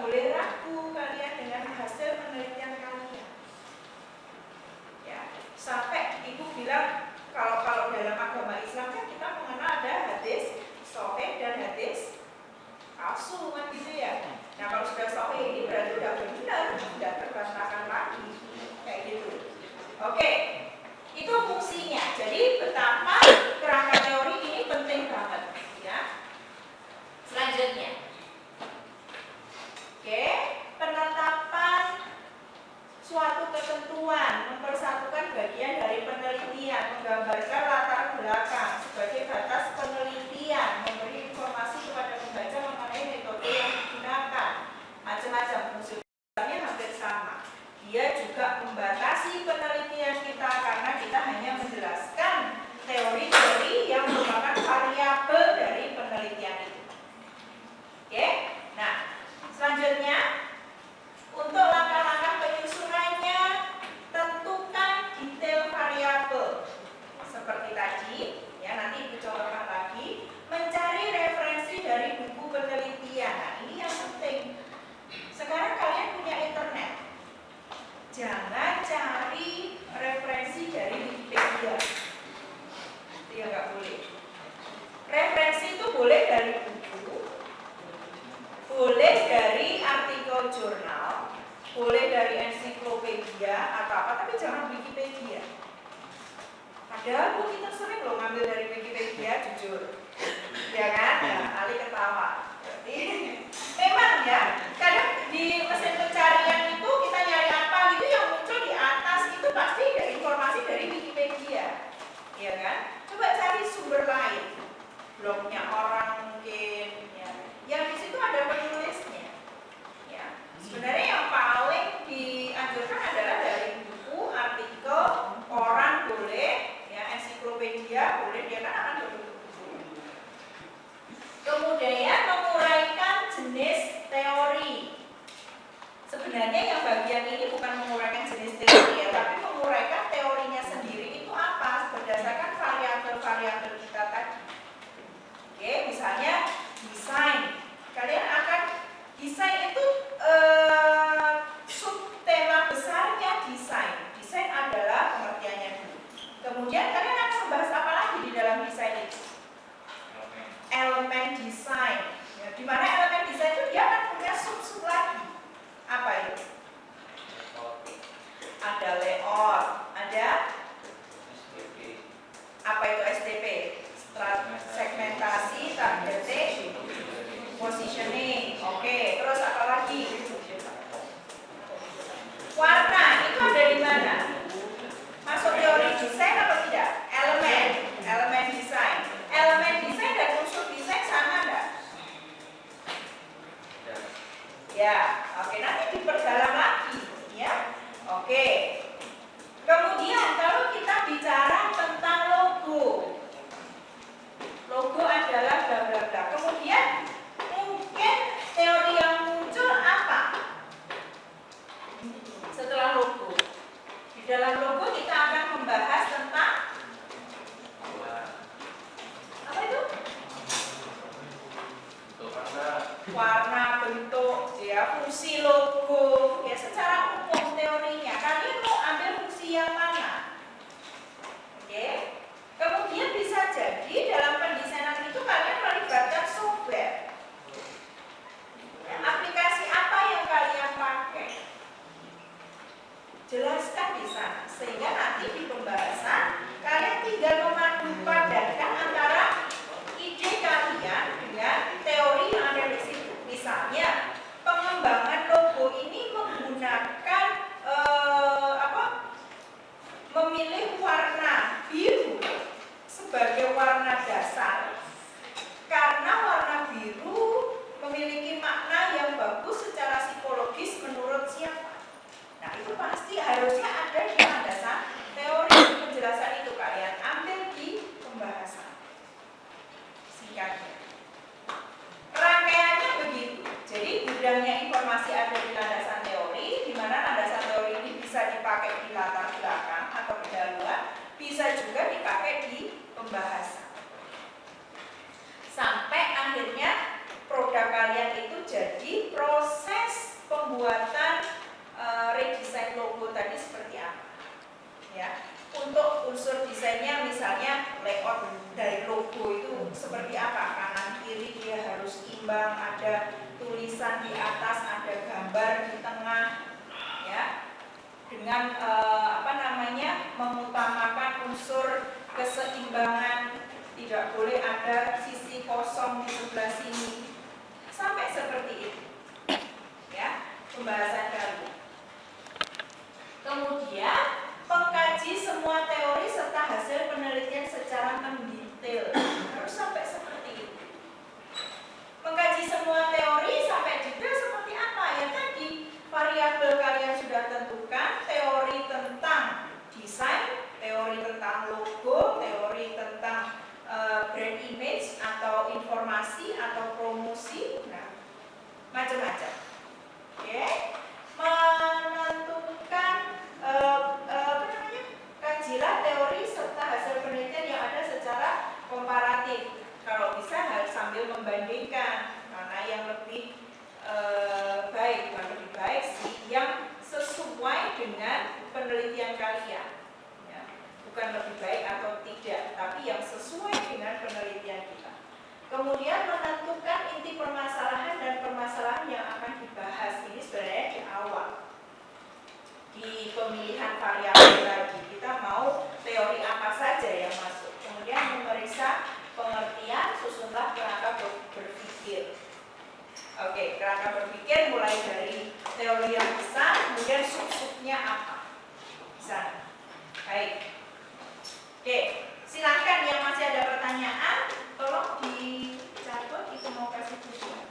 boleh ragu kalian dengan hasil penelitian kalian. Ya, sampai ibu bilang kalau dalam agama Islam kan kita mengenal ada hadis sahih dan hadis palsu kan gitu ya. Nah kalau sudah sahih ini berarti sudah benar, sudah terbantahkan lagi kayak gitu. Oke, itu fungsinya. Jadi betapa kerangka teori ini penting banget ya. Selanjutnya, oke, penetapan suatu ketentuan mempersatukan bagian dari penelitian, menggambarkan latar belakang sebagai batas penelitian, memberi informasi kepada pembaca mengenai metode yang digunakan, macam-macam fungsinya hampir sama. Dia juga membatasi penelitian kita karena kita hanya menjelaskan teori-teori yang merupakan variabel dari penelitian itu. Oke, nah selanjutnya untuk langkah-langkah penyusunannya, tentukan detail variabel seperti tadi ya, nanti ibu contohkan lagi. Mencari referensi dari buku penelitian. Nah ini yang penting. Sekarang kalian punya internet, jangan cari referensi dari Wikipedia, itu ya nggak boleh. Referensi itu boleh dari buku, boleh dari artikel jurnal, boleh dari ensiklopedia atau apa, tapi jangan Wikipedia. Padahal bu kita sering loh ngambil dari Wikipedia, jujur, ya kan? Ya, Ali ketawa. Berarti memang ya, kadang di mesin pencarian itu kita nyari apa gitu yang muncul di atas itu pasti ada informasi dari Wikipedia, ya kan? Coba cari sumber lain, blognya orang mungkin, ya. Yang di situ ada penulisnya. Ya. Sebenarnya yang paling dianjurkan adalah dari buku, artikel, koran boleh, ya, ensiklopedia boleh, dia kan akan berbuku. Kemudian menguraikan jenis teori. Sebenarnya yang bagian ini bukan menguraikan jenis teori ya, tapi menguraikan teorinya sendiri itu apa berdasarkan variabel-variabel kita tadi. Oke, misalnya desain. Kalian akan desain itu subtema besarnya desain. Desain adalah pengertiannya dulu. Kemudian kalian akan membahas apa lagi di dalam desain itu? Elemen desain. Ya, di mana elemen desain itu dia akan punya sub-sub lagi. Apa itu? Ada layout, ada apa itu STP? Segmentasi, targeting, positioning. Oke, terus apa lagi? Warna itu ada di mana? Masuk teori desain atau tidak? Elemen desain. Elemen desain dan unsur desain sama enggak? Ya, oke, nanti diperdalam lagi, ya. Oke. Kemudian kalau kita bicara tentang logo. Logo adalah bla bla bla. Kemudian mungkin teori yang muncul apa? Setelah logo. Di dalam logo kita akan membahas tentang apa itu? Warna, bentuk, ya, fungsi logo. Ya secara umum teorinya. Kalian mau ambil fungsi yang mana? Oke. Kemudian bisa jadi dalam pendesainan itu kalian melibatkan software. Ya, aplikasi apa yang kalian pakai? Jelaskan di sana sehingga nanti di pembahasan kalian tinggal memadupadankan antara ide kalian dengan teori yang ada di situ. Misalnya pengembangan logo ini menggunakan memilih warna biru sebagai warna dasar karena warna biru memiliki makna yang bagus secara psikologis menurut siapa? Nah itu pasti harusnya ada di landasan teori. Penjelasan itu kalian ambil di pembahasan singkatnya. Rangkaiannya begitu. Jadi gudangnya informasi ada di landasan teori, di mana landasan teori ini bisa dipakai di latar belakang atau pendahuluan, bisa juga dipakai di pembahasan. Sampai akhirnya produk kalian itu jadi proses tulisan di atas, ada gambar di tengah, ya, dengan mengutamakan unsur keseimbangan, tidak boleh ada sisi kosong di sebelah sini, sampai seperti itu, ya, pembahasan kali. Kemudian mengkaji semua teori serta hasil penelitian secara mendetail, harus sampai seperti itu. Mengkaji semua teori sampai detail seperti apa? Ya tadi, variabel kalian sudah tentukan, teori tentang desain, teori tentang logo, teori tentang brand image atau informasi atau promosi, nah, macam-macam. Oke, menentukan kajilah teori serta hasil penelitian yang ada secara komparatif. Kalau bisa harus sambil membandingkan mana yang lebih baik, bukan lebih baik sih, yang sesuai dengan penelitian kalian, ya. Bukan lebih baik atau tidak, tapi yang sesuai dengan penelitian kita. Kemudian menentukan inti permasalahan dan permasalahan yang akan dibahas. Ini sebenarnya di awal, di pemilihan variabel lagi, kita mau teori apa saja yang masuk. Kemudian memeriksa pengertian, susunlah kerangka berpikir. Oke, kerangka berpikir mulai dari teori yang besar, kemudian sub-subnya apa. Bisa. Baik. Oke, silakan yang masih ada pertanyaan, tolong dicatat, itu mau kasih tujuan.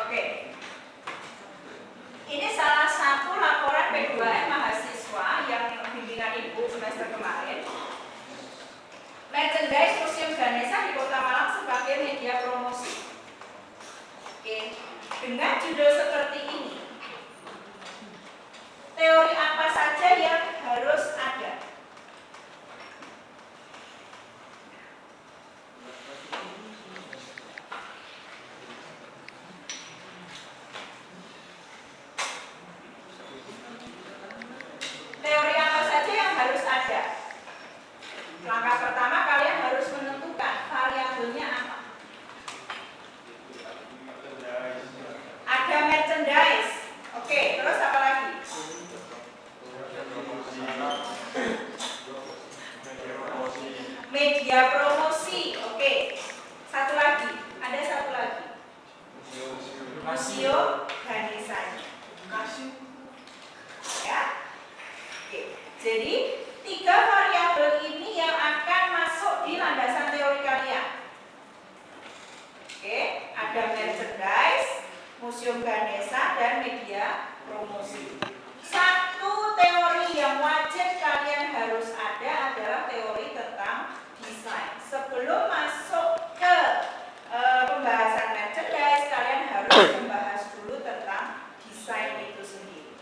Oke, ini salah satu laporan P2M mahasiswa yang bimbingan ibu semester kemarin. Merchandise Museum Ganesha di Kota Malang sebagai media promosi. Oke, dengan judul seperti ini. Teori apa saja yang harus ada? Teori apa saja yang harus ada? Langkah pertama, kalian harus menentukan variabelnya apa. Ada merchandise. Oke, terus apa lagi? Media promosi. Oke. Satu lagi. Ada satu lagi. Museum Ganesha. Ya. Oke. Jadi 3 variabel ini yang akan masuk di landasan teori kalian. Oke, ada merchandise, Museum Ganesha, dan media promosi. Satu teori yang wajib kalian harus ada adalah teori tentang desain. Sebelum masuk ke pembahasan merchandise, kalian harus membahas dulu tentang desain itu sendiri.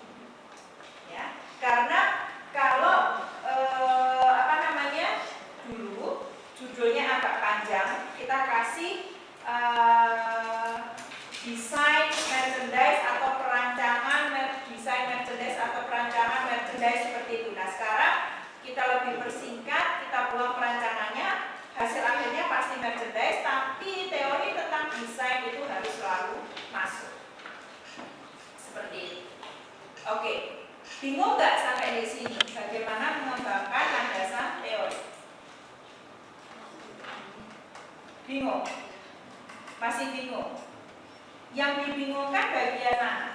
Ya, karena kalau dulu judulnya agak panjang, kita kasih desain merchandise atau perancangan desain merchandise atau perancangan merchandise seperti itu. Nah, sekarang kita lebih persingkat, kita buang perancangannya, hasil akhirnya pasti merchandise, tapi teori tentang desain itu harus selalu masuk. Seperti itu. Oke, bingung nggak sampai di sini? Bagaimana mengembangkan landasan teori? Bingung? Masih bingung? Yang dibingungkan bagian mana?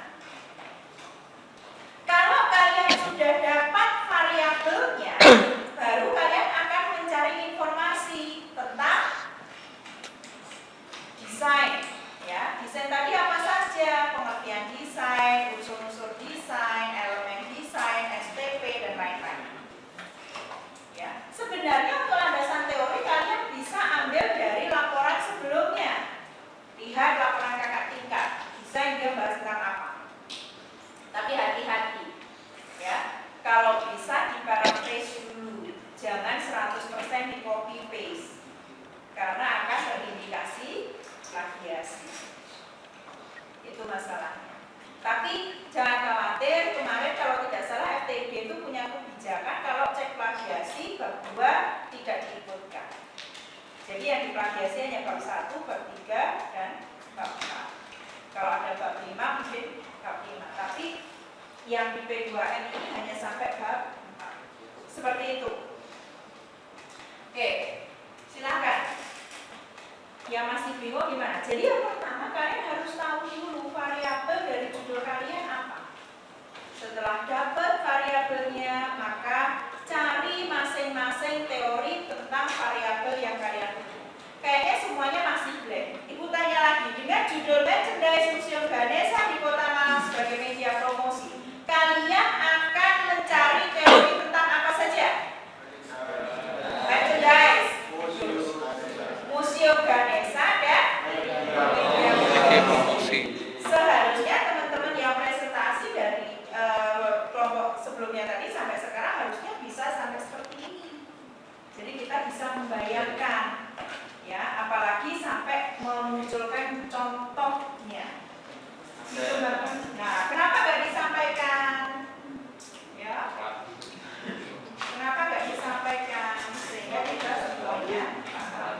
Kalau kalian sudah dapat variabelnya, baru kalian akan mencari informasi tentang desain. Ya, desain tadi apa saja? Pengertian desain, unsur-unsur desain, elemen desain, STP, dan lain-lain. Ya, sebenarnya untuk landasan teori biasanya hanya bab 1, bab 3, dan bab 4. Kalau ada bab 5 mungkin bab 5. Tapi yang di P2N ini hanya sampai bab 4. Seperti itu. Oke, silahkan. Yang masih bingung gimana? Jadi yang pertama kalian harus tahu dulu variabel dari judul kalian apa. Setelah dapat variabelnya, maka cari masing-masing teori tentang variabel yang kalian butuh. Kayaknya semuanya masih blank. Ibu tanya lagi, dengan judul Merchandise Museum Ganesha di Kota Malang sebagai media promosi, kalian akan mencari teori tentang apa saja? Merchandise Museum Ganesha dan media promosi. Seharusnya teman-teman yang presentasi dari kelompok sebelumnya tadi sampai sekarang harusnya bisa sampai seperti ini. Jadi kita bisa membayangkan, ya, apalagi sampai memunculkan contohnya. Nah, kenapa nggak disampaikan? Ya, kenapa nggak disampaikan sehingga kita semuanya paham?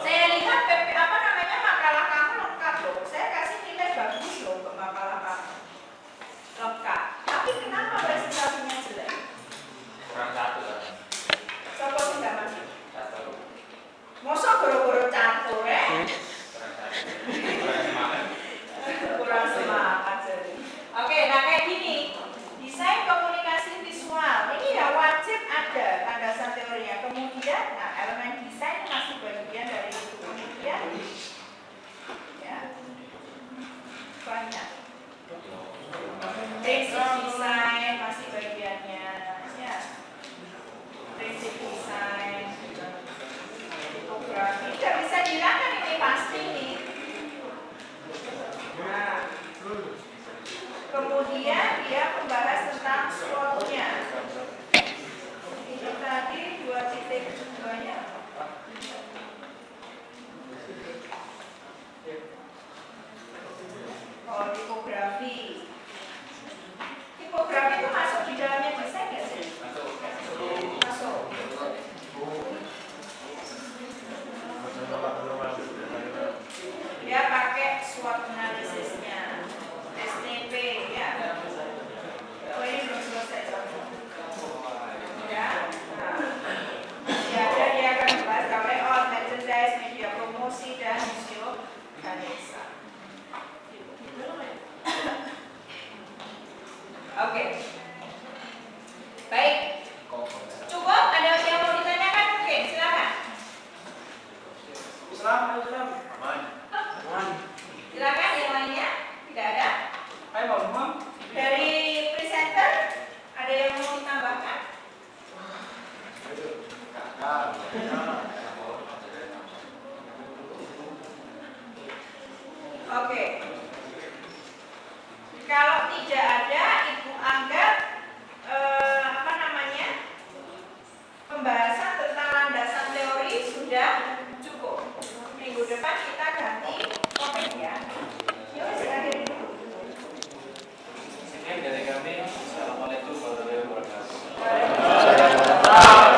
Saya lihat apa namanya makalah kamu lengkap loh. Saya kasih nilai bagus loh untuk makalah kamu lengkap. Tapi kenapa presentasinya jelek? Kurang satu kan? Sopo sih nggak masuk? Satu. Mosok goro-goro campur ya? Kurang satu. Kurang semangat. Kurang semangat jadi. Oke, nah kayak gini. Desain komunikasi visual ini ya wajib ada landasan teorinya. Kemudian, nah elemen desain masih bagian dari itu. Kemudian, ya banyak. Prinsip desain masih bagiannya, ya. Prinsip desain, tipografi, tidak bisa dihilangkan ini pasti nih. Nah, kemudian dia membahas tentang slotnya. Itu tadi 2.2-nya. Oh, tipografi. Tipografi itu masuk di dalamnya desain nggak sih? Masuk. Dia pakai SWOT analisisnya, STP, ya. Oh, ini belum selesai. Ya. Nah, dia akan membahas layout, merchandise, media promosi, dan museum Ganesha. Oke. Baik. Cukup? Ada yang mau ditanyakan? Oke, silakan. Silakan yang lainnya? Tidak ada? Dari presenter ada yang mau ditambahkan? Oke. Kalau tidak ada, Ibu anggap apa namanya? Pembahasan tentang landasan teori sudah cukup. Minggu depan kita ganti topik ya. Yuk, silakan. Sekian dari kami. Assalamualaikum warahmatullahi wabarakatuh. Waalaikumsalam.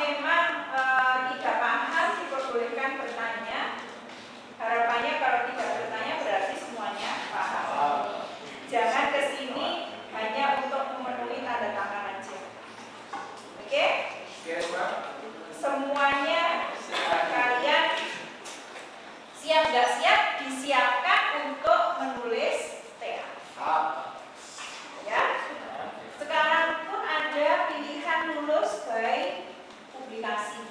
memang tidak paham diperbolehkan bertanya. Harapannya kalau tidak bertanya berarti semuanya paham. Jangan kesini hanya untuk memenuhi tanda tangan aja. Oke? Semuanya kalian siap gak siap? Disiapkan untuk menulis TA. Ya. Sekarang pun ada pilihan lulus by publikasi.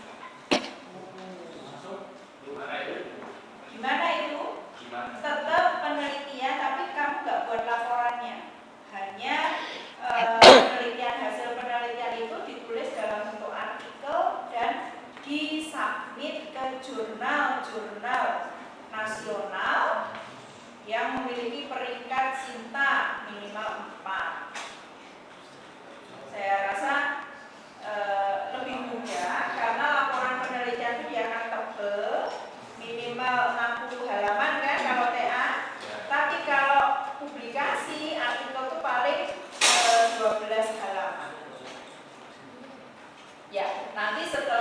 Gimana itu? Tetap penelitian, tapi kamu nggak buat laporannya. Hanya penelitian, hasil penelitian itu ditulis dalam bentuk artikel dan disubmit ke jurnal-jurnal nasional yang memiliki peringkat Sinta minimal 4. Saya rasa lebih mudah karena laporan penelitian itu dia akan tebel, minimal 60 halaman kan kalau TA. Tapi kalau publikasi artikel itu paling 12 halaman. Ya, nanti setelah